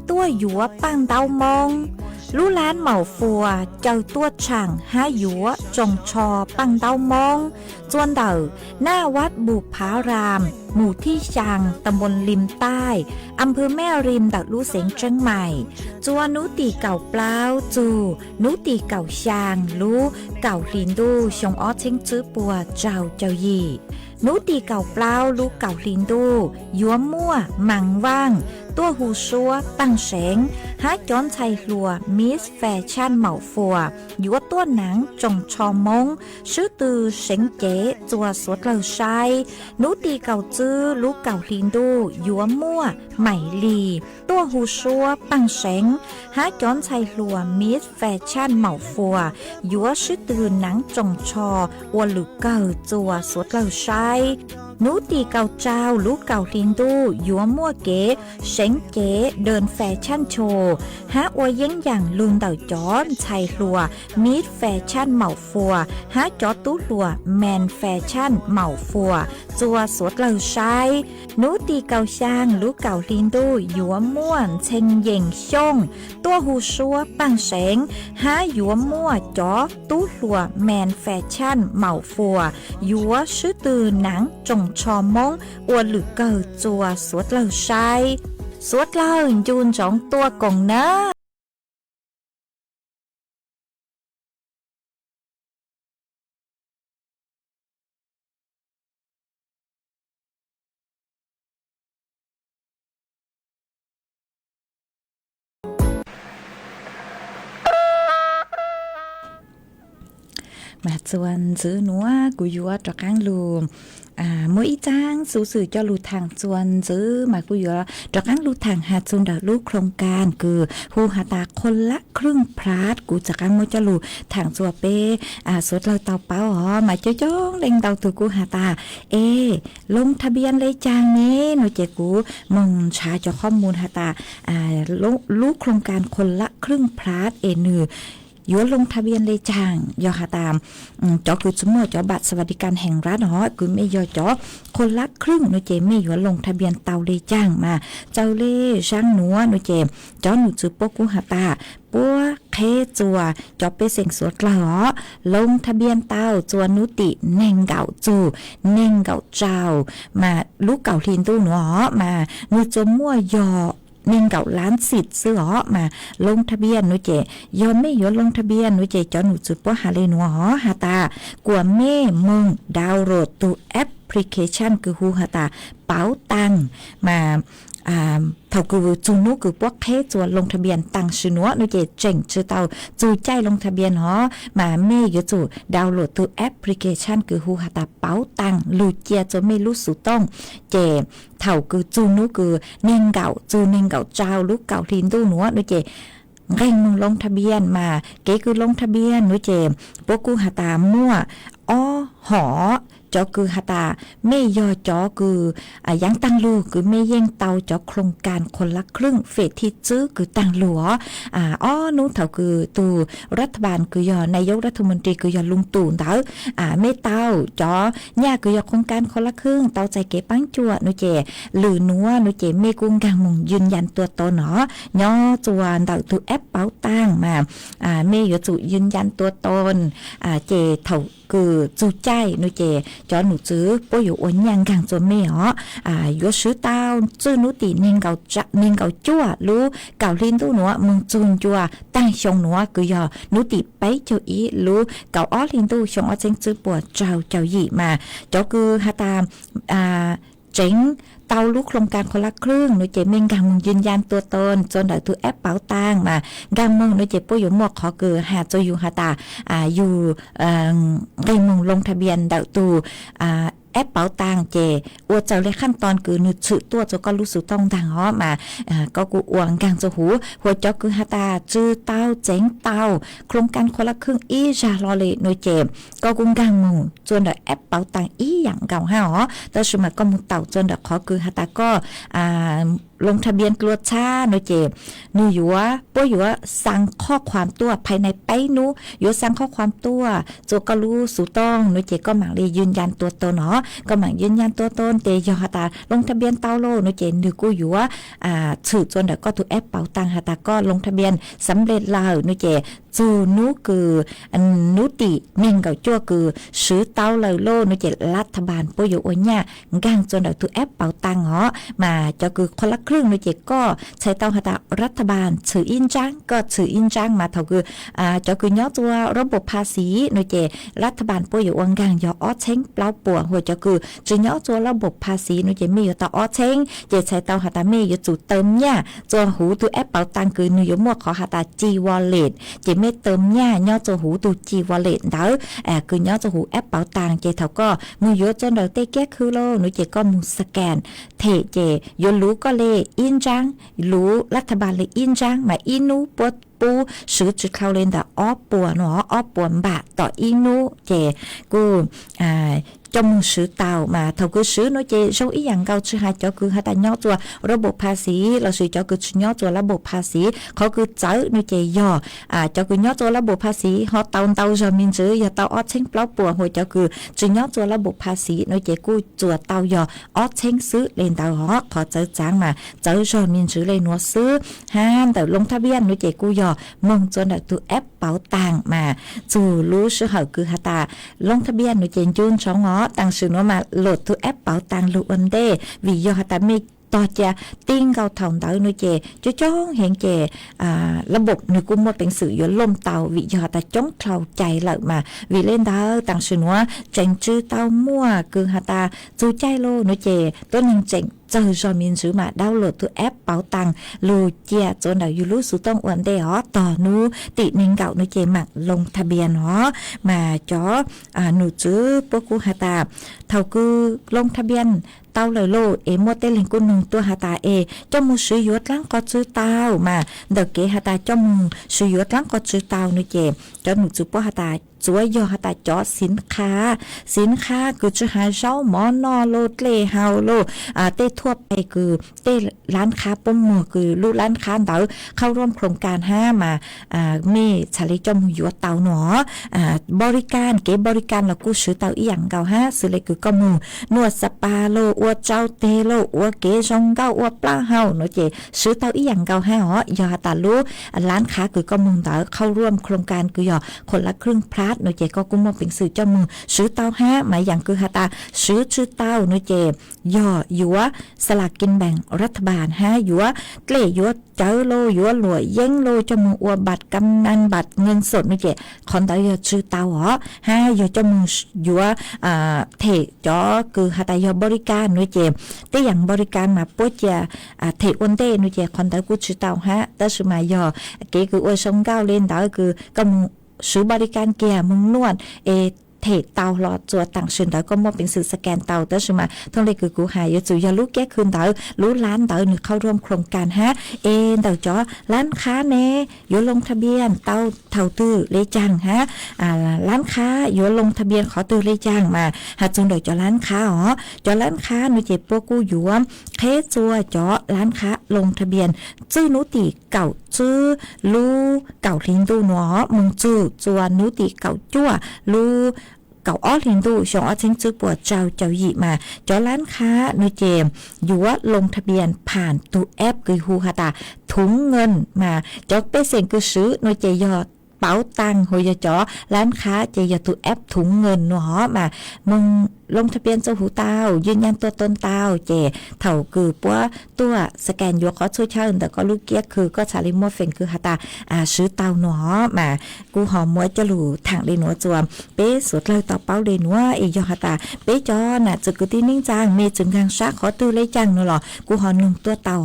ตัวหยัวปังเตามองลู่ล้านเหมาฟัวเจ้าตัวช่างหาหยัวจงชอปังเตามองจวนเดอหน้าวัดบุพารามหมู่ที่ชางตำบลริมใต้อำเภอแม่ริมดักลู่เสงเชียงใหม่จวนนุตีเก่าเปล่าจูนุตีเก่าชางลู่เก่าลินดูชงอ้อเชิงจื้อปัวเจ้ายีนุตีเก่าเปล่าลู่เก่าลินดูยัวมั่วมังว่างตัวหูชัวปังเสงหาจอนชัยลัวมิสแฟชั่นเหมาฟัวยัวตัวหนังจงชอมงชื่อตือเสงเก๋จัวสวดเลอชัยนุตีเก่าจื้อลูกเก่าลินดูยัวมั่วใหม่ลีตัวหูชัวปังเสงหาจอนชัยลัวมิสแฟชั่นเหมาฟัวยัวชื่อตือหนังจงชออวลุกเก่าจัวสวดเลอชัยนูตีเก่าเจ้าลูกเก่าลินดูยัวมั่วเก๋เสงเก๋เดินแฟชั่นโชว์หาอวยเย้งอย่างลุนเต่าจอนชัยลัวมิดแฟชั่นเหมาฟัวหาจอตู้ลัวแมนแฟชั่นเหมาฟัวจัวสวดเลอชัยนูตีเก่าช่างลูกเก่าลินดูยัวม่วนเชงเย่งช่งตัวหูชัวปังเสงหายัวมั่วจอตู้ลัวแมนแฟชั่นเหมาฟัวยัวชื่อตือหนังจงชอมงอวดหรือเกิดจัวสวดเลอชัยสวดเลอจูนสองตัวกงเนอมาชวนซื้อหนัวกูยัวตะกังลูมวยจ้างสื่อเจ้าลูทางชวนซื้อมากูยัวตะกังลูทางหาจุนดาลูกโครงการคือฮูหาตาคนละครึ่งพลาดกูจะกังมวยเจ้าลูทางจัวเป้สดเราเตาเป้ามาเจ้าจ้องเล็งเตาตัวกูหาตาลงทะเบียนเลยจางนี้หนูเจกูมองชาเจ้าข้อมูลหาตาลูกโครงการคนละครึ่งพลาดนือยัวลงทะเบียนเลยจางยอหาตามจอคือสมมติจอบัตรสวัสดิการแห่งรัฐคือไม่ยอจอคนละครึ่งหนูเจไม่ยัวลงทะเบียนเตาเลยจางมาเจ้าเล่ช่างหนัวหนูเจจอหนูจือปกูหาตาปัวเคจัวจอไปเสียงสวดหล่อลงทะเบียนเต้าจวนนุติเน่งเก่าจูเน่งเก่าเจ้ามาลูกเก่าลินตู้หนูมาหนูจะมั่วยอเน่งเก่าล้านสิทธิ์ซื้อมาลงทะเบียนหนูเจยอมไม่ยอมลงทะเบียนหนูเจจอหนูจุดป้อหาเลยหนูหาตากว่าแม่มึงดาวน์โหลดตัวแอปพลิเคชันคือฮูหาตาเป๋าตังมาเท่าคือจูนุคือพวกเทจวนลงทะเบียนตังชื่อหนัวนูเจเจ๋งชื่อเตาจูใจลงทะเบียนมาเมย์อยู่จูดาวน์โหลดตัวแอปพลิเคชันคือฮูหาตาเป๋าตังลูเจียจนไม่รู้สุดต้องเจเท่าคือจูนุคือเน่งเก่าจูเน่งเก่าเจ้าลูกเก่าลินตู้หนัวนูเจเร่งมึงลงทะเบียนมาเก๋คือลงทะเบียนนูเจพวกกูหาตามั่วหอจอคือหาตาไม่ยอจอคือยังตั้งลูกคือไม่เย่งเตาจอโครงการคนละครึ่งเฟสที่ซื้อคือตั้งหลัวนู้นเถาคือตูรัฐบาลคือยอนายกรัฐมนตรีคือยอลุงตู่เตาไม่เตาจอเนี่ยคือยอโครงการคนละครึ่งเตาใจเก๋ปังจั่วนูเจหรือนัวนูเจไม่กุ้งกางมงยืนยันตัวตนย่อจวนเตาตัวแอปเป๋าตังมาไม่ยอจุยืนยันตัวตนเจเถาคือจูใจนูเจจอหนูซื้อป่วยอยู่อ้วนยังกังจนไม่ยซื้อเต้าซื้อนุติเน่งเก่าจะเน่งเก่าจั่วรู้เก่าลิ้นตู้หนัวมึงจูนจั่วตั้งชงหนัวคือยอนุติไปเจ้าอีรู้เก่าลิ้นตู้ชงอ้อเจงซื้อปวดเจ้าหยีมาจอคือหาตาม เจ๋งเตาลูกโครงการคนละครึ่งหนูเจมิงกังมึงยืนยันตัวตนจนได้ตัวแอปเป๋าตังมากังมึงหนูเจปุ้ยอยู่หมวกขอเกือหาจะอยู่หาตาอยู่ได้มึงลงทะเบียนได้ตัวแอปเป๋าตังเจอวดเจ้าเลยขั้นตอนคือนึกชื่อตัวจะก็รู้สึกต้องดังอ๋อมาก็กูอวงกังจะหูหัวเจ้าคือหาตาจื้อเต้าเจ๋งเต้าโครงการคนละครึ่งอีจาลอเลยหนูเจก็กุ้งกังมึงจนได้แอปเป๋าตังอีอย่างเก่าห้าอ๋อแต่สมัยก็มึงเต่าจนได้ขอคือหาตาก็ลงทะเบียนกลัวช้าหนูเจหนูอยู่ว่าป้อยู่ว่าสั่งข้อความตัวภายในไปหนูอยู่สั่งข้อความตัวโจก็รู้สู่ต้องหนูเจก็หมั่งเลยยืนยันตัวตนเนาะก็หมั่งยืนยันตัวตนเตยหาตาลงทะเบียนเต้าโลหนูเจนึกกูอยู่ว่าสื่อจนเด็กก็ถูกแอปเป๋าตังหาตาก็ลงทะเบียนสำเร็จแล้วหนูเจจูนูคือนุติเมงเก่าจั่วคือซื้อเต้าเลยโลหนูเจรัฐบาลป้อยู่อันเนี่ยกังจนเด็กถูกแอปเป๋าตังเหรอมาจะคือคนละครึ่งหนูเจก็ใช้เต้าหาตารัฐบาลถืออินจังก็ถืออินจังมาเท่าคือจะคือย้อนตัวระบบภาษีหนูเจรัฐบาลป้อยู่อันกังยออ้อเช้งเปล่าปัวหัวจะคือจะย้อนตัวระบบภาษีหนูเจมีอยู่ต่ออ้อเช้งจะใช้เต้าหาตามีอยู่จุดเติมเนี่ยตัวหูตัวแอปเป๋าตังคือหนูอยู่หมวกขอหาตาจีวอลเล็ตจะไม่เติมเนี่ยย้อนตัวหูตัวจีวอลเล็ตเด้อคือย้อนตัวหูแอปเป๋าตังเจเท่าก็มือเยอะจนเด็กเตะแก้คือโลหนูเจก็มือสแกนเทเจยรู้ก็เลยอินจังรู้รัฐบาลเลยอินจังมาอินูปวดปูซื้อจุดเข้าเล่นแต่อ้อปัวเนาะอ้อปัวบะต่ออินูเจกูจมูกซื้อเต่ามาเท่าคือซื้อน้อยเจโชอีอย่างเก่าชื่อหาเจ้าคือหาแต่ย่อตัวระบบภาษีเราซื้อเจ้าคือย่อตัวระบบภาษีเขาคือเจ้าน้อยเจย่อเจ้าคือย่อตัวระบบภาษีเขาเต่าจะมีซื้ออย่าเต่าออดเช้งเปล่าปัวหัวเจ้าคือจะย่อตัวระบบภาษีน้อยเจกู้จัวเต่าย่อออดเช้งซื้อเล่นเต่าฮอขอเจ้าจ้างมาเจ้าจะมีซื้อเลยนัวซื้อห้ามแต่ลงทะเบียนน้อยเจกู้ย่อมงจนได้ตัวแอปเป๋าตังมาจูรู้ชื่อเขาคือหาตาลงทะเบียนน้อยเจจุนช่องอ๋อตั้งชื่อว่ามาโหลดทุกแอปเป๋าตังลูอันเดวิยอฮัตมิต่อจะติ้งเกาถ่องเต๋อหนูเจจ้องเห็นเจระบบหนูกุมหมดเป็นสื่อย้อนลมเตาวิยอฮัตจ้องเข้าใจเลยมาวิเล่นเต๋อตั้งชื่อว่าเจงจื้อเตามั่วคือฮัตตาจูใจโลหนูเจตัวหนึ่งเจงเจอจอมินซื้อมาดาวน์โหลดตัวแอปเป๋าตังลูเจียจนเดี๋ยวยูรู้สุต้องอวนเดอ๋อต่อนูตินิงเก่าหนูเจหมักลงทะเบียนอ๋อมาจ่อหนูจื้อพวกกูฮัตตาเท่าคือลงทะเบียนเต้าเลยโลโมเตลิงกุนงตัวหาตาจมูซื้อยศล้างก็ซื้อเต้ามาเด็กเกหาตาจมูซื้อยศล้างก็ซื้อเต้าหนูเจจหนูจื้อพวกหาตาสวยยอหาตาจอสินค้าคือจะหาเจ้าหมอนอโลเตลเฮาโลเต้ทั่วไปคือเต้ร้านค้าปุ่มมือคือลูกร้านค้าเต๋อเข้าร่วมโครงการ5มามีชาลิจมูยัวเต๋าหนอบริการเก็บบริการแล้วกูซื้อเต๋าอีหยังเก่า5ซื้อเลยคือก็มูนวดสปาโลอวดเจ้าเตโลอวดเกจงเก้าอวดปลาเฮาเนาะเจซื้อเต๋าอีหยังเก่า5อ๋อยอหาตาลูร้านค้าคือก็มูเต๋อเข้าร่วมโครงการคือยอคนละครึ่งพลัดหนูเจก็กุ้มมาเป็นสื่อเจ้ามือซื้อเต้า5หมายอย่างคือหาตาซื้อชื่อเต้าหนูเจย่อยัวสลากกินแบ่งรัฐบาล5ยัวเกลยัวเจ้าโลยัวหลวยเย้งโลเจ้ามืออวบัตรกำนันบัตรเงินสดหนูเจคอนเตอร์ชื่อเต้าอ๋อ5ยัวเจ้ามือยัวเทจ่อคือหาตายบริการหนูเจแต่อย่างบริการมาปุ๊บจะเทอ้วนเต้หนูเจคอนเตอร์กูชื่อเต้า5แต่สมัยย่อเกคืออวยชงก้าวเล่นเต้าคือก็ซื้อบริการเกียร์มึงนวดเทเตาหลอดจัวต่างชื่นเต๋อก็มอบเป็นสื่อสแกนเตาเต๋อใช่ไหมทั้งเลยคือกูหายจู่ยาลูกแก้คืนเต๋อรู้ร้านเต๋อหนึ่งเข้าร่วมโครงการเต๋อจ้อร้านค้าเน่อยู่ลงทะเบียนเต๋อเท่าตื้อเลยจังร้านค้าอยู่ลงทะเบียนขอตื้อเลยจังมาหาจงเต๋อจ้อร้านค้าจ้อร้านค้าหนูเจ็บพวกกูอยู่เคจัวจ้อร้านค้าลงทะเบียนชื่อนุติเก่าชื่อลูเก่าลินดูหนอมึงจื้อจัวนุติเก่าจั่วลูเก่าอ้อลินดูชงอ้อเช้งจื้อปวดเจ้าหยีมาจอร้านค้าหนูเจมอยู่ว่าลงทะเบียนผ่านตัวแอปคือฮูฮาตาถุงเงินมาจอกเป้เสียงคือซื้อหนูเจยอด เป๋าตังค์โหยจ๋อร้านค้าจะอย่าถูกแอปถุงเงินเนาะมามึงลงทะเบียนเจ้าหูเต้ายืนยันตัวตนเต้าเจเถ่าคือปัวตัวสแกนยัวเขาช่วยเชิญแต่ก็ลูกเกียคือก็ชาลิมัวเฟงคือฮาตาซื้อเต้าเนาะมากูหอมมัวจะหลู่ทางเลยหนัวจวมเป๊สุดเลยต่อเป้าเลยหนัวอียอฮาตาเป๊จอน่ะจะกูที่นิ่งจางเมจึงกางซาขอตื้อเลยจังเนาะหรอกูหอนุ่มตัวเต้า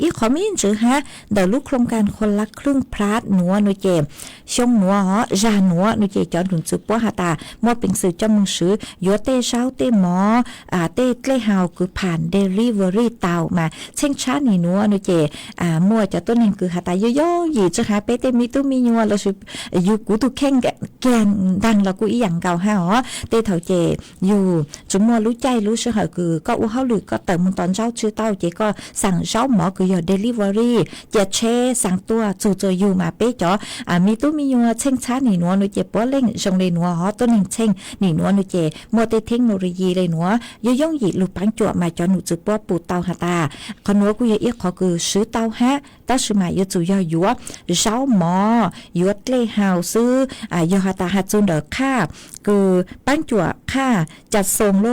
อีขอไม่ยินจือฮะเดี๋ยวลูกโครงการคนละครึ่งพลาดหนัวหนูเจช่องหนัวจาหนัวหนูเจจอหนุนจือปัวฮาตามัวเป็นสื่อจำมึงซื้อยัวเต้เช้าเต้หมอเต้เกล้เฮาคือผ่านเดลิเวอรี่เตามาเช่งช้านี่นัวหนูเจมัวจะต้นนึงคือฮาตาย่อๆหยีจะหาเป้เต้มีตู้มีนัวแล้วสิอยู่กูตุแข่งแกนดังแล้วกูอีหยังเก่าฮะเต้เถาเจอยู่จุมัวรู้ใจรู้ชื่อเหรอคือก็อู้เฮาหรือก็เติมมึงตอนเช้าชื่อเต้าเจก็สั่งเช้าหมอคืออย่าเดลิเวอรี่จะเช่สั่งตัวจู่ๆอยู่มาเป้จ๋อมีตู้มีนัวเช่งช้านี่นัวหนูเจป้อเล่งจงเลยนัวต้นนึงเช่งนี่นัวหนูเจมัวเต้เทคโนโลยีเลยหนัวย่องหยีลูกปังจั่วมาจอหนูจือป้อปูเตาหาตาขนัวกูอย่าเอียขอคือซื้อเตาฮะตาซื้อมาอย่าจู่ย่อยัวเช้าหมอยัวเกล้เฮาซื้อย่อหาตาหาจุนเดอค่าคือปังจั่วค่าจัดส่งโล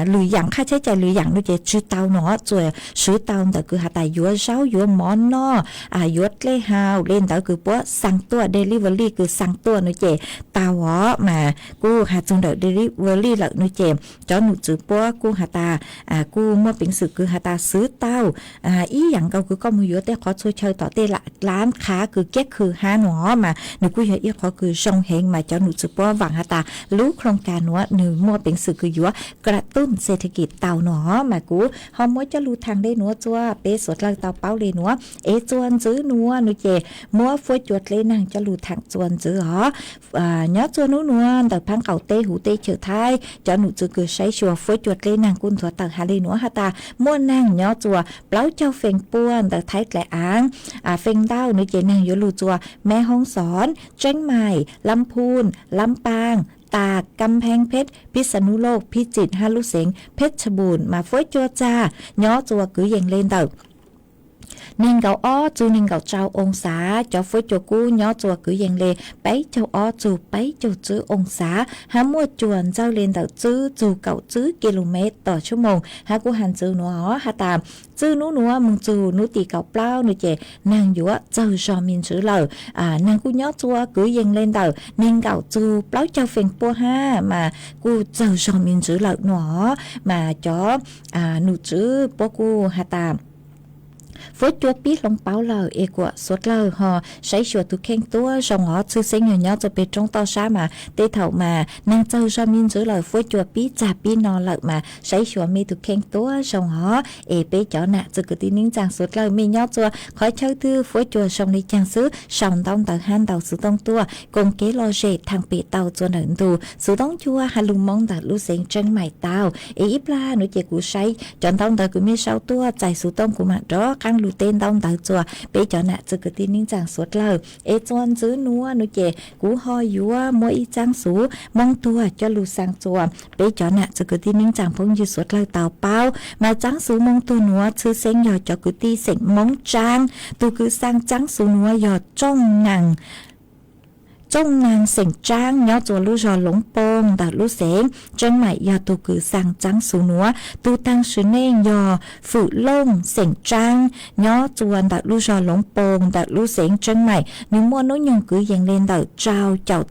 หรืออย่างค่าใช้จ่ายหรืออย่างนู่นจะซื้อเตาหนอจ่วยซื้อเตาแต่คือหาตายัวเช้ายัวหมอนนอยัวเกล้เฮาเล่นแต่คือป้อสั่งตัวเดลิเวอรี่คือสั่งตัวนู่นเจเตาหอมากูหาจุนเดอเดลิเวอรี่หลักนู่นเจจอหนูจือปัวกูหาตากูเมื่อเป็นสื่อคือหาตาซื้อเต้าอีอย่างเก่าคือก็มือเยอะแต่ขอช่วยเชยต่อเตละร้านค้าคือเก๊กคือหาหนอมาหนูกูอย่าเอียขอคือชงเฮงมาจอหนูจือปัวหวังหาตารู้โครงการหนัวหนูเมื่อเป็นสื่อคือยัวกระตุ้นเศรษฐกิจเต่าหนอมากูฮอมมัวจะรู้ทางได้หนัวจัวเป๊สดเลยเต่าเป้าเลยหนัวจวนจื้อหนัวหนูเจมัวฟัวจวดเลยนางจะรู้ทางจวนจื้อหอย้อจวนหนูนัวแต่พังเก่าเตหูเตเฉยท้ายจอหนูจื้อคือใช้ชัวฟัวจวดเลยนางกุนถัวตักหาเลยหนัวหาตาม้วนนางย้อจัวเปล่าเจ้าเฟงป้วนแต่ท้ายแกละอ้างเฟงเต้าหนูเจนางยลูจัวแม่ห้องสอนเจ้งใหม่ลำพูนลำปางตากกำแพงเพชรพิษณุโลกพิจิตรฮาลุเสงเพชรบูรณ์มาฟัวจัวจ้าย้อจัวคือยังเล่นเต่านิ่งเกาอ้อจูนิ่งเกาเจ้าองศาเจ้าฟุ้ยจูกู้ย้อจัวคือยังเลไปเจ้าอ้อจูไปเจ้าจื้อองศาหามัวจวนเจ้าเลนเต่าจื้อจูเก่าจื้อกิโลเมตรต่อชั่วโมงหากูหันจื้อหนัวหาตามจื้อนัวมึงจูนุตีเก่าเปล่าหนูเจนางยัวเจ้าจอมินจื้อเหล่านางกูย้อจัวคือยังเลนเต่านิ่งเก่าจูเปล่าเจ้าเฟงปัวห้ามากูเจ้าจอมินจื้อเหล่าหนัวมาจ้อหนูจื้อปัวกูหาตามฝนจัวปีลงเป้าเลยเอกว่าสดเลยฮอใช้ชัวทุกแข่งตัวสองหอซื้อเซ็งอย่างนี้จะไปตรงต่อช้ามาเตะเถ่ามานางเจ้าชามินซื้อเลยฝนจัวปีจ่าปีนอนเลยมาใช้ชัวมีทุกแข่งตัวสองหอไปเจาะหน้าจะกตีนิ่งจางสดเลยมีย้อจัวคอยเช่าตื้อฝนจัวสองในจางซื้อสองต้องต่างหันเต่าซื้อต้องตัวกงเกลอเจทางเปเต่าจวนหนึ่งตัวซื้อต้องชัวฮัลลุมมองแต่ลูเซ็งจังใหม่เต่าอีปลาหนูเจกูใช้จนต้องแต่กูมีเช่าตัวใจซื้อต้องกูมาดอข้างลูเต้นต้องต่างจัวไปเจาะหน้าจะกตีนิ่งจางสดเลยจวนซื้อนัวหนูเจกูหอยยัวมัวอีจางสูมองตัวจะลูสังจัวไปเจาะหน้าจะกตีนิ่งจางพงยืดสดเลยเต่าเป้ามาจางสูมองตัวนัวซื้อเซ็งหยอดจะกตีเซ็งมองจางตัวคือสร้างจางสูนัวหยอดจ้องหนังเสียงจ้างย้อจัวลู่จอหลงโปงแต่ลู่เสียงจังใหม่ยอตัวคือสั่งจังสูนัวตูตังสือเน่งยอฝืดล่งเสียงจ้างย้อจวนแต่ลู่จอหลงโปงแต่ลู่เสียงจังใหม่นิ้วม้วนนู้ยงคือยังเล่นแต่เจ้า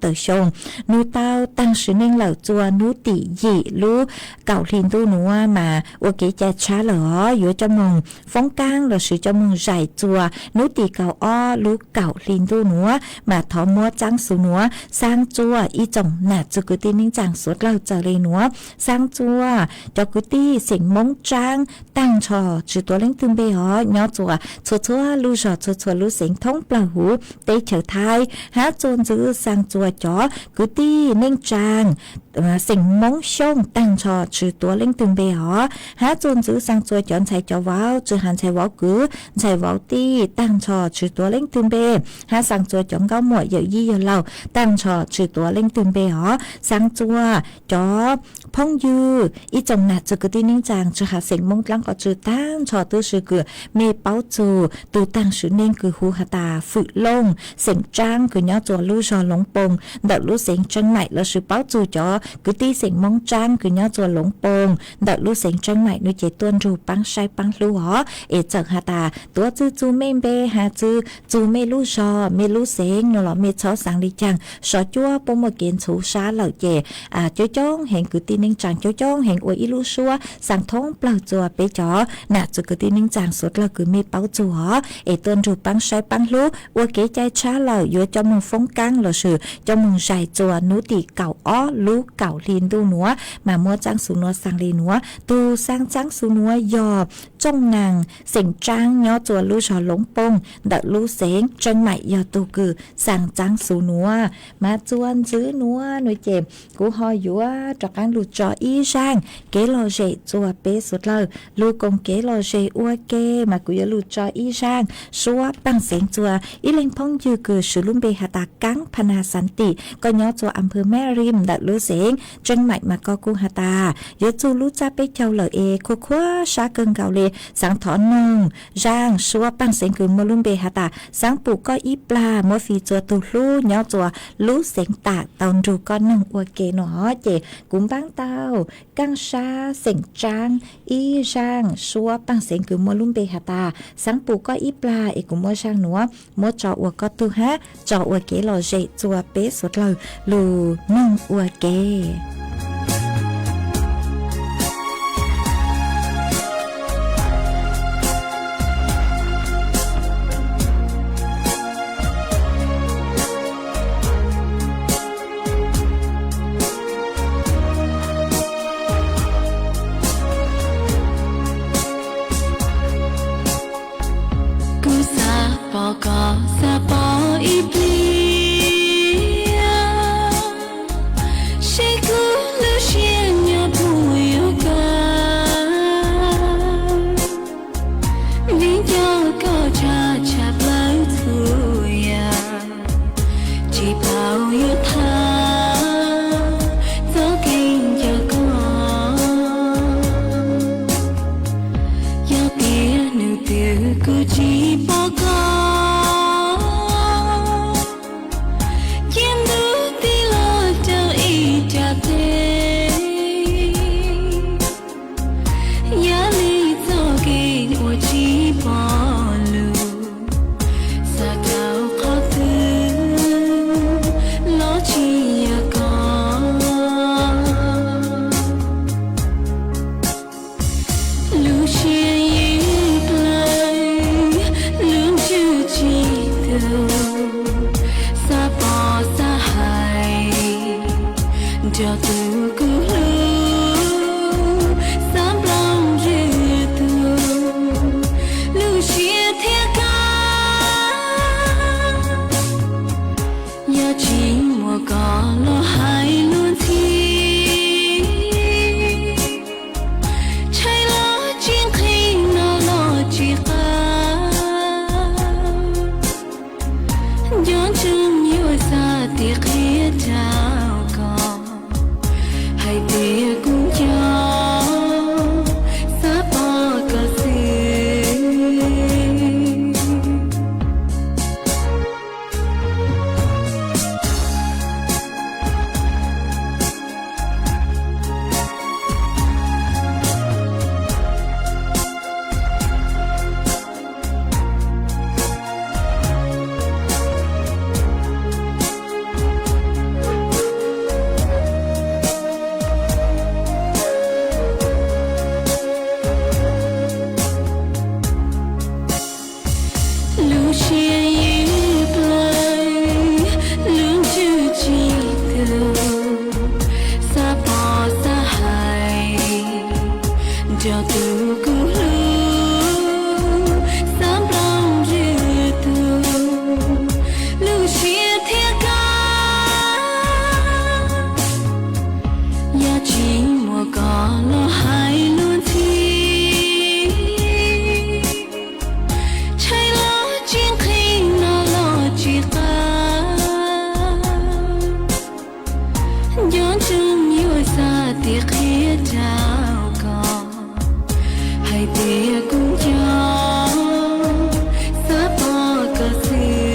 เต๋อชงนู้เต้าตังสือเน่งเหล่าจัวนู้ตีหยีลู่เก่าลินตู้นัวมาโอเคจะช้าเหรออยู่จมงฟ้องกลางหรือสือจมงใหญ่จัวนู้ตีเก่าอ้อลู่เก่าลินตู้นัวมาทอมัวจังสูนัวสร้างจัวอีจงหน้าจุกุตีนิ่งจางสวดเราเจริญนัวสร้างจัวจกุตีเสียงมงจางตั้งชอจือตัวเล่งตึงเบหอยอจัวชัวลู่จอชัวลู่เสียงท้องปลาหูเตะเฉยไทยหาโจนจื้อสร้างจัวจ๋อกุตีนิ่งจางเสียงมงช่องตั้งชอจือตัวเล่งตึงเบหอหาโจนจื้อสร้างจัวจอนใช้จอว้าวจือหันใช้ว้าวกือใช้ว้าวตีตั้งชอจือตัวเล่งตึงเบหาสร้างจัวจอมเก้าหมวดเยอะยี่เยอะเล่าตั้งชอจือตัวเล่งตึงเบหอสัง จัวจอพ่องยืออีจงหนัดจะกตีนิ่งจางจะหาเสียงมงลังก็จือตั้งชอตื้อชื่อเกือเมเป้าจูตูตั้งชื่อเน่งคือหูหาตาฝึกลงเสียงจ้างคือเนาะจัวลู่ชอหลงปงดัดลู่เสียงจังใหม่แล้วชื่อเป้าจูจอกตีเสียงมงจ้างคือเนาะจัวหลงปงดัดลู่เสียงจังใหม่นุเจต้วนรูปังใช้ปังลู่หอเอจังหาตาตัวจูเมเบหาจูเมลู่ชอเมลู่เสียงเนาะหรอเมชอสังลิจังชอจัวปมเกณฑ์ชูชาเหล่าเจจ้องเห็นคือตีนิ่งจังจ้องเห็นอวยอีลู่ชัวสังท้องเปล่าจัวไปจอหน้าจุกตีนิ่งจางสุดแล้วคือมีเป้าจัวเอต้นรูปังใช้ปังลู่อวยเกใจช้าเหล่าอยู่จมึงฟงกังเหล่าชื่อจมึงใจจัวนุติเก่าอ้อลู่เก่าลีนดูหนัวมามัวจังสูนัวสังลีนัวตูสร้างจังสูนัวยอจ้องนางเสียงจ้างย่อจัวลู่ชอหลงปงดัดลู่เสียงจังใหม่ยอตูคือสั่งจังสูนัวมาจวนซื้อนัวหน่วยเจ็บกูหอยอยู่จากการลู่จออีช่างเกลอเจจัวเปสุดเลยลู่กงเกลอเจอัวเกมากูยลู่จออีช่างชัวปังเสียงจัวอีเล็งพงยือคือชุลุมเบหตากังพนาสันติก็ย่อจัวอำเภอแม่ริมดัดลู่เสียงจังใหม่มาก็กูหตายอจูลู่จ้าไปเจ้าเหล่าเอคัวคัวชาเกิงเกาเลสังถอนนงร่างชัวปังเสียงคือมลุมเบหตาสังปูก็อีปลามัวฟีจัวตูลู่ย่อจัวลู่เสียงตาตอนรูก็นงอัวเกหนอเจกุมบ้างเต้ากังชาเสียงจางอีช่างชัวปังเสียงคือมัวลุ่มเบหตาสังปูก็อีปลาเอกุมัวช่างหนัวมัวจออัวก็ตูฮะจออัวเกหล่อเจจัวเป๊ะสุดเลยลูนึ่งอัวเกก็สะปออีเปลี่ยใช่กูหรือเชียนยาผู้อยู่กันวิ่งเจ้าก็ชาเปล่าทุยาจีเป่าอยู่ท่าเจ้าเก่งเจ้าก็อยากเปลี่ยนหนูตื่นกูจีปอก ย้อนจุมอยู่ซาติเขียเจ้าก็ให้เตียกุ้งยอสะปอกระสือ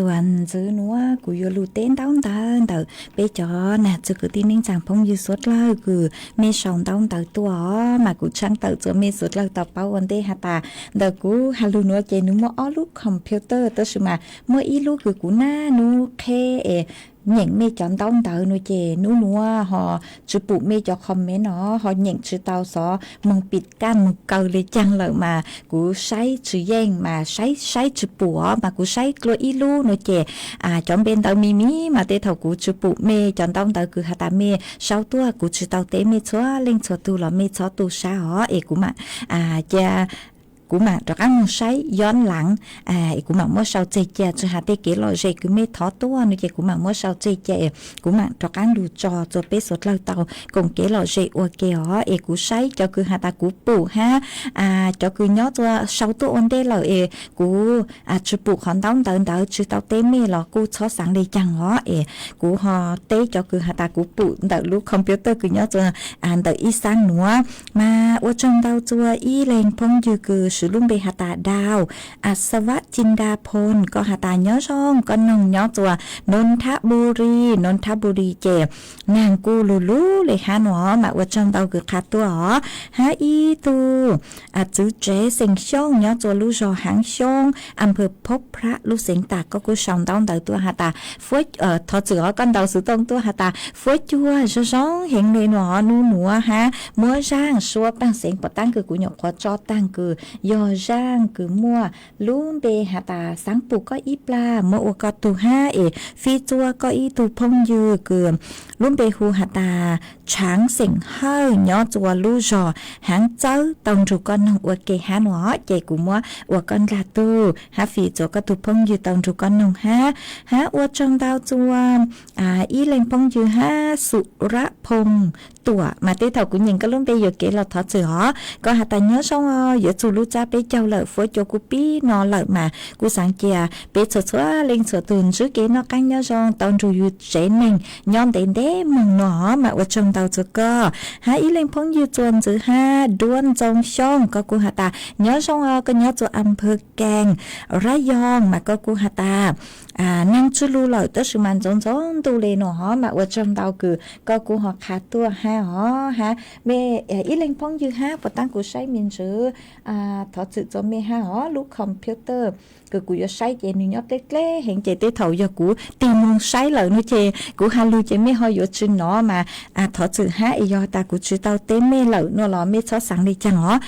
ส่วนซื้อนัวกูอยู่ลูเต้นต้นเตินแต่ไปจอน่ะจะคือที่นิ่งจังพงอยู่สุดเลยคือมีสองต้นเติตัวมากูช่างเติจะมีสุดเลยต่อเป้าวันเดฮาตาเด็กกูฮัลโหลนัวเจนุโมอ้อลูกคอมพิวเตอร์ตัวสมาเมื่ออีลูกคือกูหน้านูเคnhận mê chọn tông tờ nuôi chè nú núa họ chụp bộ mê cho comment nó họ nhận chữ tao xó mong bịt can mong cầu lấy chăng lợi mà cú say chữ giang mà say chụp bộ mà cú say cloi ilu nuôi chè chọn bên tàu mimi mà tê thầu cú chụp bộ mê chọn tông tờ cứ hạt mê sáu tua cú chữ tao tế mê xóa lên xóa tu là mê xóa tu sa họ cú mà cha của mà trọc ăn một sấy gión lặng của mà mua sau chơi chơi cho hạt tê kế lò dây cứ mê thó tua nữa chơi của mà mua sau chơi chơi của mà trọc ăn đủ trò cho bé sốt lâu tàu cùng kế lò dây ô kê ó của sấy cho cứ hạt ta của bù ha cho cứ nhớ cho sau tua ôn đê lò của chụp bù khẩn đóng đỡ chứ tao tế mê lò cô xóa sáng đi chẳng ó của họ tế cho cứ hạt ta của bù đỡ lúc computer cứ nhớ cho đỡ y sáng nữa mà ở trong tao cho y lên phong dư cứ sử dụng bề hạt tà đàoอัศวะจินดาพลก็หาตาย้อช่องก็นงย้อตัวนนทบุรีเจนางกูลูเลยหาหนอมาว่าจังเตาคือขาตัวหาอีตูจื้อเจเสิงช่องย้อตัวลูจอหางช่องอำเภอพบพระลูเสิงตาก็กูช่องต้องเตาตัวหาตาฟุ้ยทอเสือกันเตาสือตรงตัวหาตาฟุ้ยจัวช่องเห็นเลยหนอนูหนัวฮะมัวร่างชัวตั้งเสียงปะตั้งคือกูหยกขอจอตั้งคือยอร่างคือมัวลุงเบหาตาสังปูก็อีปลาเมื่อก็ตูห้าฟีจัวก็อีตูพงยือเกือลุงเบหูหาตาช้างเสียงเฮ้ยย้อจัวลูจอหางเจ้าตองจูก้อนนงอวดเกหาหนอเจกูมัวอวดก้อนลาตูหาฟีจัวก็ตูพงยือตองจูก้อนนงหาอวดจงดาวจัวอีเล่งพงยือหาสุระพงตัวมาที่เท่ากุญยังก็ลุงเบอยู่เกเราทอดเสือก็หาตาย้อช่องอยู่จูลูจ้าไปเจ้าlợi phối cho cô pi nó lợi mà cô sáng kia bé sửa lên sửa tường trước kia nó căng nhau rong tao rồi chế mình nhom đến đế mừng nó mà ở trong tàu cho cơ ha ý lên phong như tuần thứ ha đuôn trong sông có cô hà ta nhớ sông có nhớ cho âm phơ càng ra giòn mà có cô hà ta năng chú lưu lợi tới sự man giống tu lên nó mà ở trong tàu cứ có cô họ khá tua ha họ ha mẹ ý lên phong như ha và tăng của say mình sửa thọ sự cho mẹ ha họ lúc computer cứ cú yo sai chế nhóc tết lé hiện chế tết thầu yo cú tìm mong sai lợi nữa chế cú ha lu chế mẹ ho yo chun nó mà thọ sự ha yo ta cú chữ tao tên mẹ lợi nó lò mẹ xóa sáng đi chẳng họ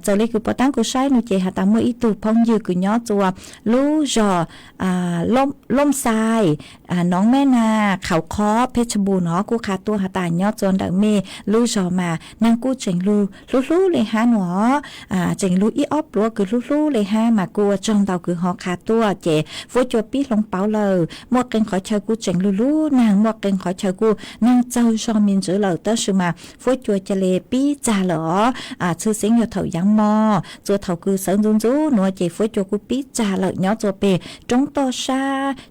cho lấy cú bắt tăng cú sai nữa chế ha ta mới ít tu phong dư cú nhóc chùa lu giò lom saiน้องแม่นาเขาค้อเพชรบูรณ์เนาะกูขาตัวหาตาญอดจนดังเมลูจอมานางกูเจ๋งลูเลยฮะหนอเจ๋งลูอีออฟรัวคือลูเลยฮะมากูจงเตาคือ หอขาตัวเจฟัวจัวปี้ลงเปาเลยมัวเก่งขอเชกูเจ๋งลูนางมัวเก่งขอเชกูนางเจ้าชอมินจือเลยเตอร์ชื่อมาฟัวจัวจะเลปี้จ่าเหรอชื่อเสียงอยู่เถายังมอจัวเถาคือเสริมจูหนัวเจฟัวจัวกูปี้จ่าเลยเนาะจัวเปจงโตชา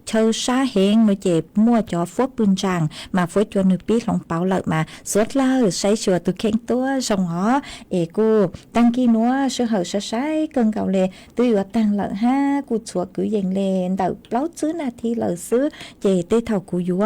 เชอชาเฮงหนัวเจมัวจอฟัวปืนจางมาฟัวจัวหนึ่งปี้ลงเปาเลยมาสวดเลยใช้ชัวตุเข่งตัวส่งหอเอกูตั้งกี่นัวชื่อเหอใช้เกินเก่าเลยตัวอยู่ตั้งเลยฮะกูชัวกูยังเลนเดาเล้าซื้อนาทีเลยซื้อเจเตเถากูยัว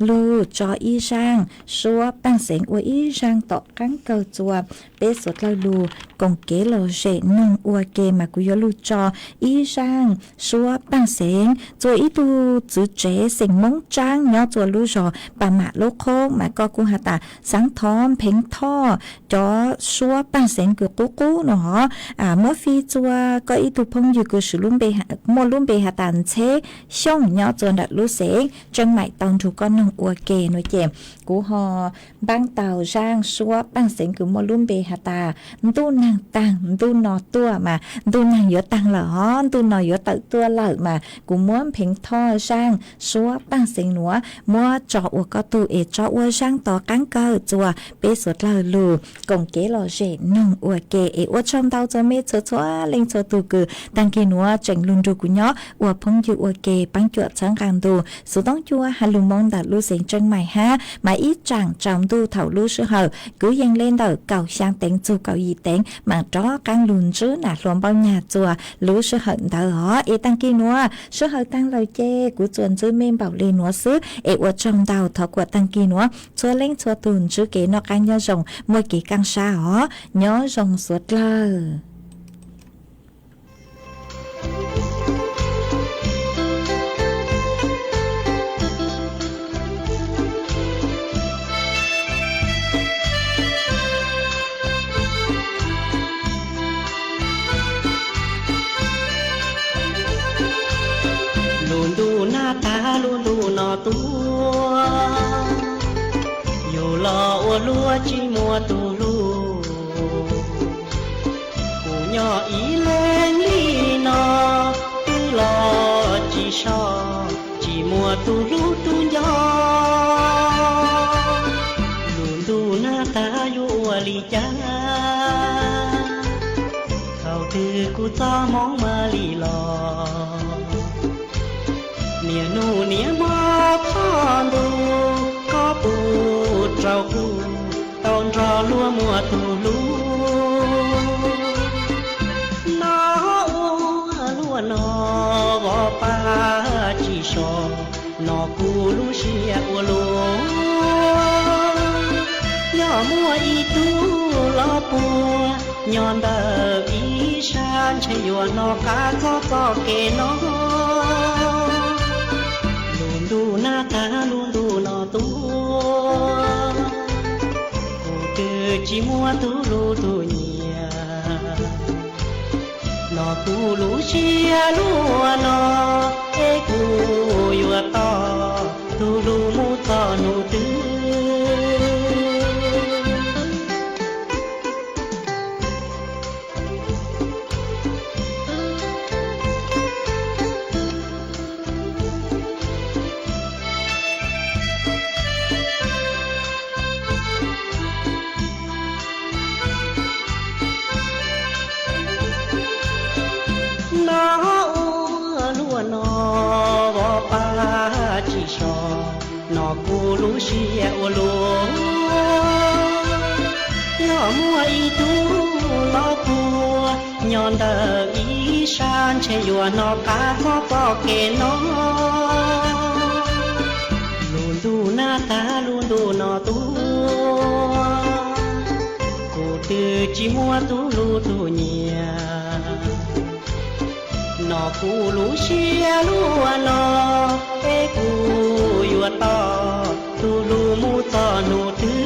ลูจออีช่างชัวปังเสียงอวยอีช่างต่อครั้งเกิดจัวเปสดเราลูกงเกลเจนงอวยเกมากูยัวลูจออีช่างชัวปังเสียงจัวอีตูจือเจเสียงมงจ้างเนาะจัวลูจอปามาโลโคมาก็กูหาตาสังทอมเพ่งท่อจอชัวปังเสียงเกือบกู้เนาะเมื่อฟีจัวก็อีตูพงอยู่กูสุลุ่มเบหโมลุ่มเบหาตันเชช่องเนาะจนดัดลูเสียงจังใหม่ตอนถูกก็นงอวยเกหน่วยเจมกูหอบางเต่าช่างชัวปังเสียงคือโมลุ่มเบหาตาตู้นางตังตู้นอตัวมาตู้นางเยอะตังเหรอตู้นอเยอะตัตัวเหล่ามากูม้วนเพ่งท่อช่างชัวปังเสียงหนัวมัวจออวก็ตูเอจออวช่างต่อกังเกอจัวเปสดเราลูกงเกลเจนงอวยเกเออวชมเตาจะไม่ชัวเล็งชัวตูคือตังเกนัวจังลุนดูกุญเนาะอวพงอยู่อวยเกปังจวดช้างกลางดูสุต้องจัวฮัลลุมองดัดลูเสียงจังใหม่ฮะมาอีจังจอมดูเถาลูชื่อเหอcứยังเล่นเดาเก่าช่างเต็งจูเก่ายีเต็งมาจ้อกลางลุนชื่อหนาลมเบาหยาจัวลูชื่อเหอเดาหอเอตังกีนัวชื่อเหอตังเราเจกูจวนชื่อเมมเบาเลยนัวซื้อเอวจงเดาถอกวดตังกีนัวชัวเล่งชัวตุนชื่อเก๋นอกกังยอจงมวยเก๋กังชาหอยอจงสวดเลยดูหน้าตาลูดูนอตัวอยู่รออวลัวจีมัวตูลูกูย่ออีเลงลีนอตูรอจีชอจีมัวตูลูตูย่อดูหน้าตาอยู่อวลีจ้าเขาถือกูจ้ามองมาลีลอเนียนูเนียมาพ่อดูก็ปูเจ้ากูตอนรอลัวมัวตูลูนอลัวนอวอปาจีชอนอกูลูเชียอวลัวมัวอีตูลอปัวย้อนเดออีชานชยวนอกาก็เกนอดูหน้าตาลุนดูนอตัวกูตือจีมัวตูลูตูเนียนอกูลูเชียลัวนอเอกูอยู่ต่อตูลูมูต่อนูตือนอกูลูเชียอวลัวยอมัวอีตูลอปัวย้อนเดออีชานเชยวนอกาก็เกนอลุนดูหน้าตาลุนดูนอตัวกูตือจีมัวตูลูตูเนียนอกูลูเชียลัวนอเอกูอยู่ต่อตูลูมูต่อนูตือ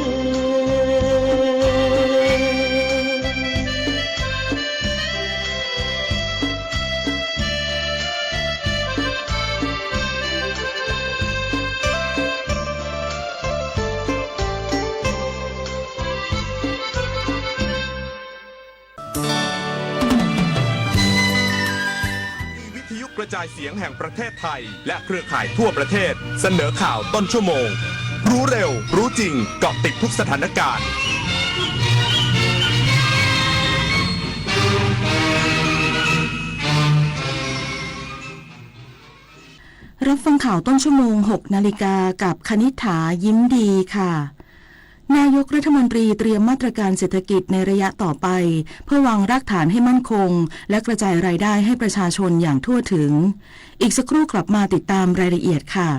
วิทยุ จายเสียงแห่งประเทศไทยและเครือข่ายทั่วประเทศเสนอข่าวต้นชั่วโมงรู้เร็วรู้จริงเกาะติดทุกสถานการณ์รับฟังข่าวต้นชั่วโมง 6 นาฬิกากับคณิษฐายิ้มดีค่ะนายกรัฐมนตรีเตรียมมาตรการเศรษฐกิจในระยะต่อไปเพื่อวางรากฐานให้มั่นคงและกระจายรายได้ให้ประชาชนอย่างทั่วถึงอีกสักครู่กลับมาติดตามรายละเอียดค่ะ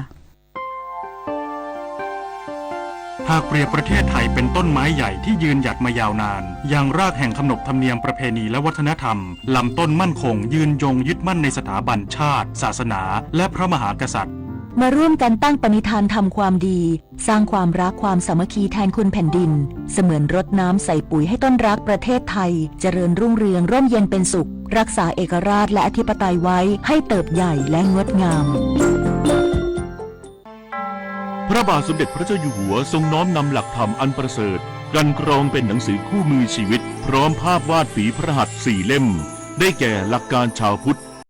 หากเปรียบประเทศไทยเป็นต้นไม้ใหญ่ที่ยืนหยัดมายาวนานอย่างรากแห่งขนบธรรมเนียมประเพณีและวัฒนธรรมลำต้นมั่นคงยืนยงยึดมั่นในสถาบันชาติศาสนาและพระมหากษัตริย์มาร่วมกันตั้งปณิธานทำความดีสร้างความรักความสามัคคีแทนคุณแผ่นดินเสมือนรดน้ำใส่ปุ๋ยให้ต้นรักประเทศไทยเจริญรุ่งเรืองร่มเย็นเป็นสุขรักษาเอกราชและอธิปไตยไว้ให้เติบใหญ่และงดงามพระบาทสมเด็จพระเจ้าอยู่หัวทรงน้อมนำหลักธรรมอันประเสริฐกันกรองเป็นหนังสือคู่มือชีวิตพร้อมภาพวาดฝีพระหัตถ์4 เล่มได้แก่หลักการชาวพุทธ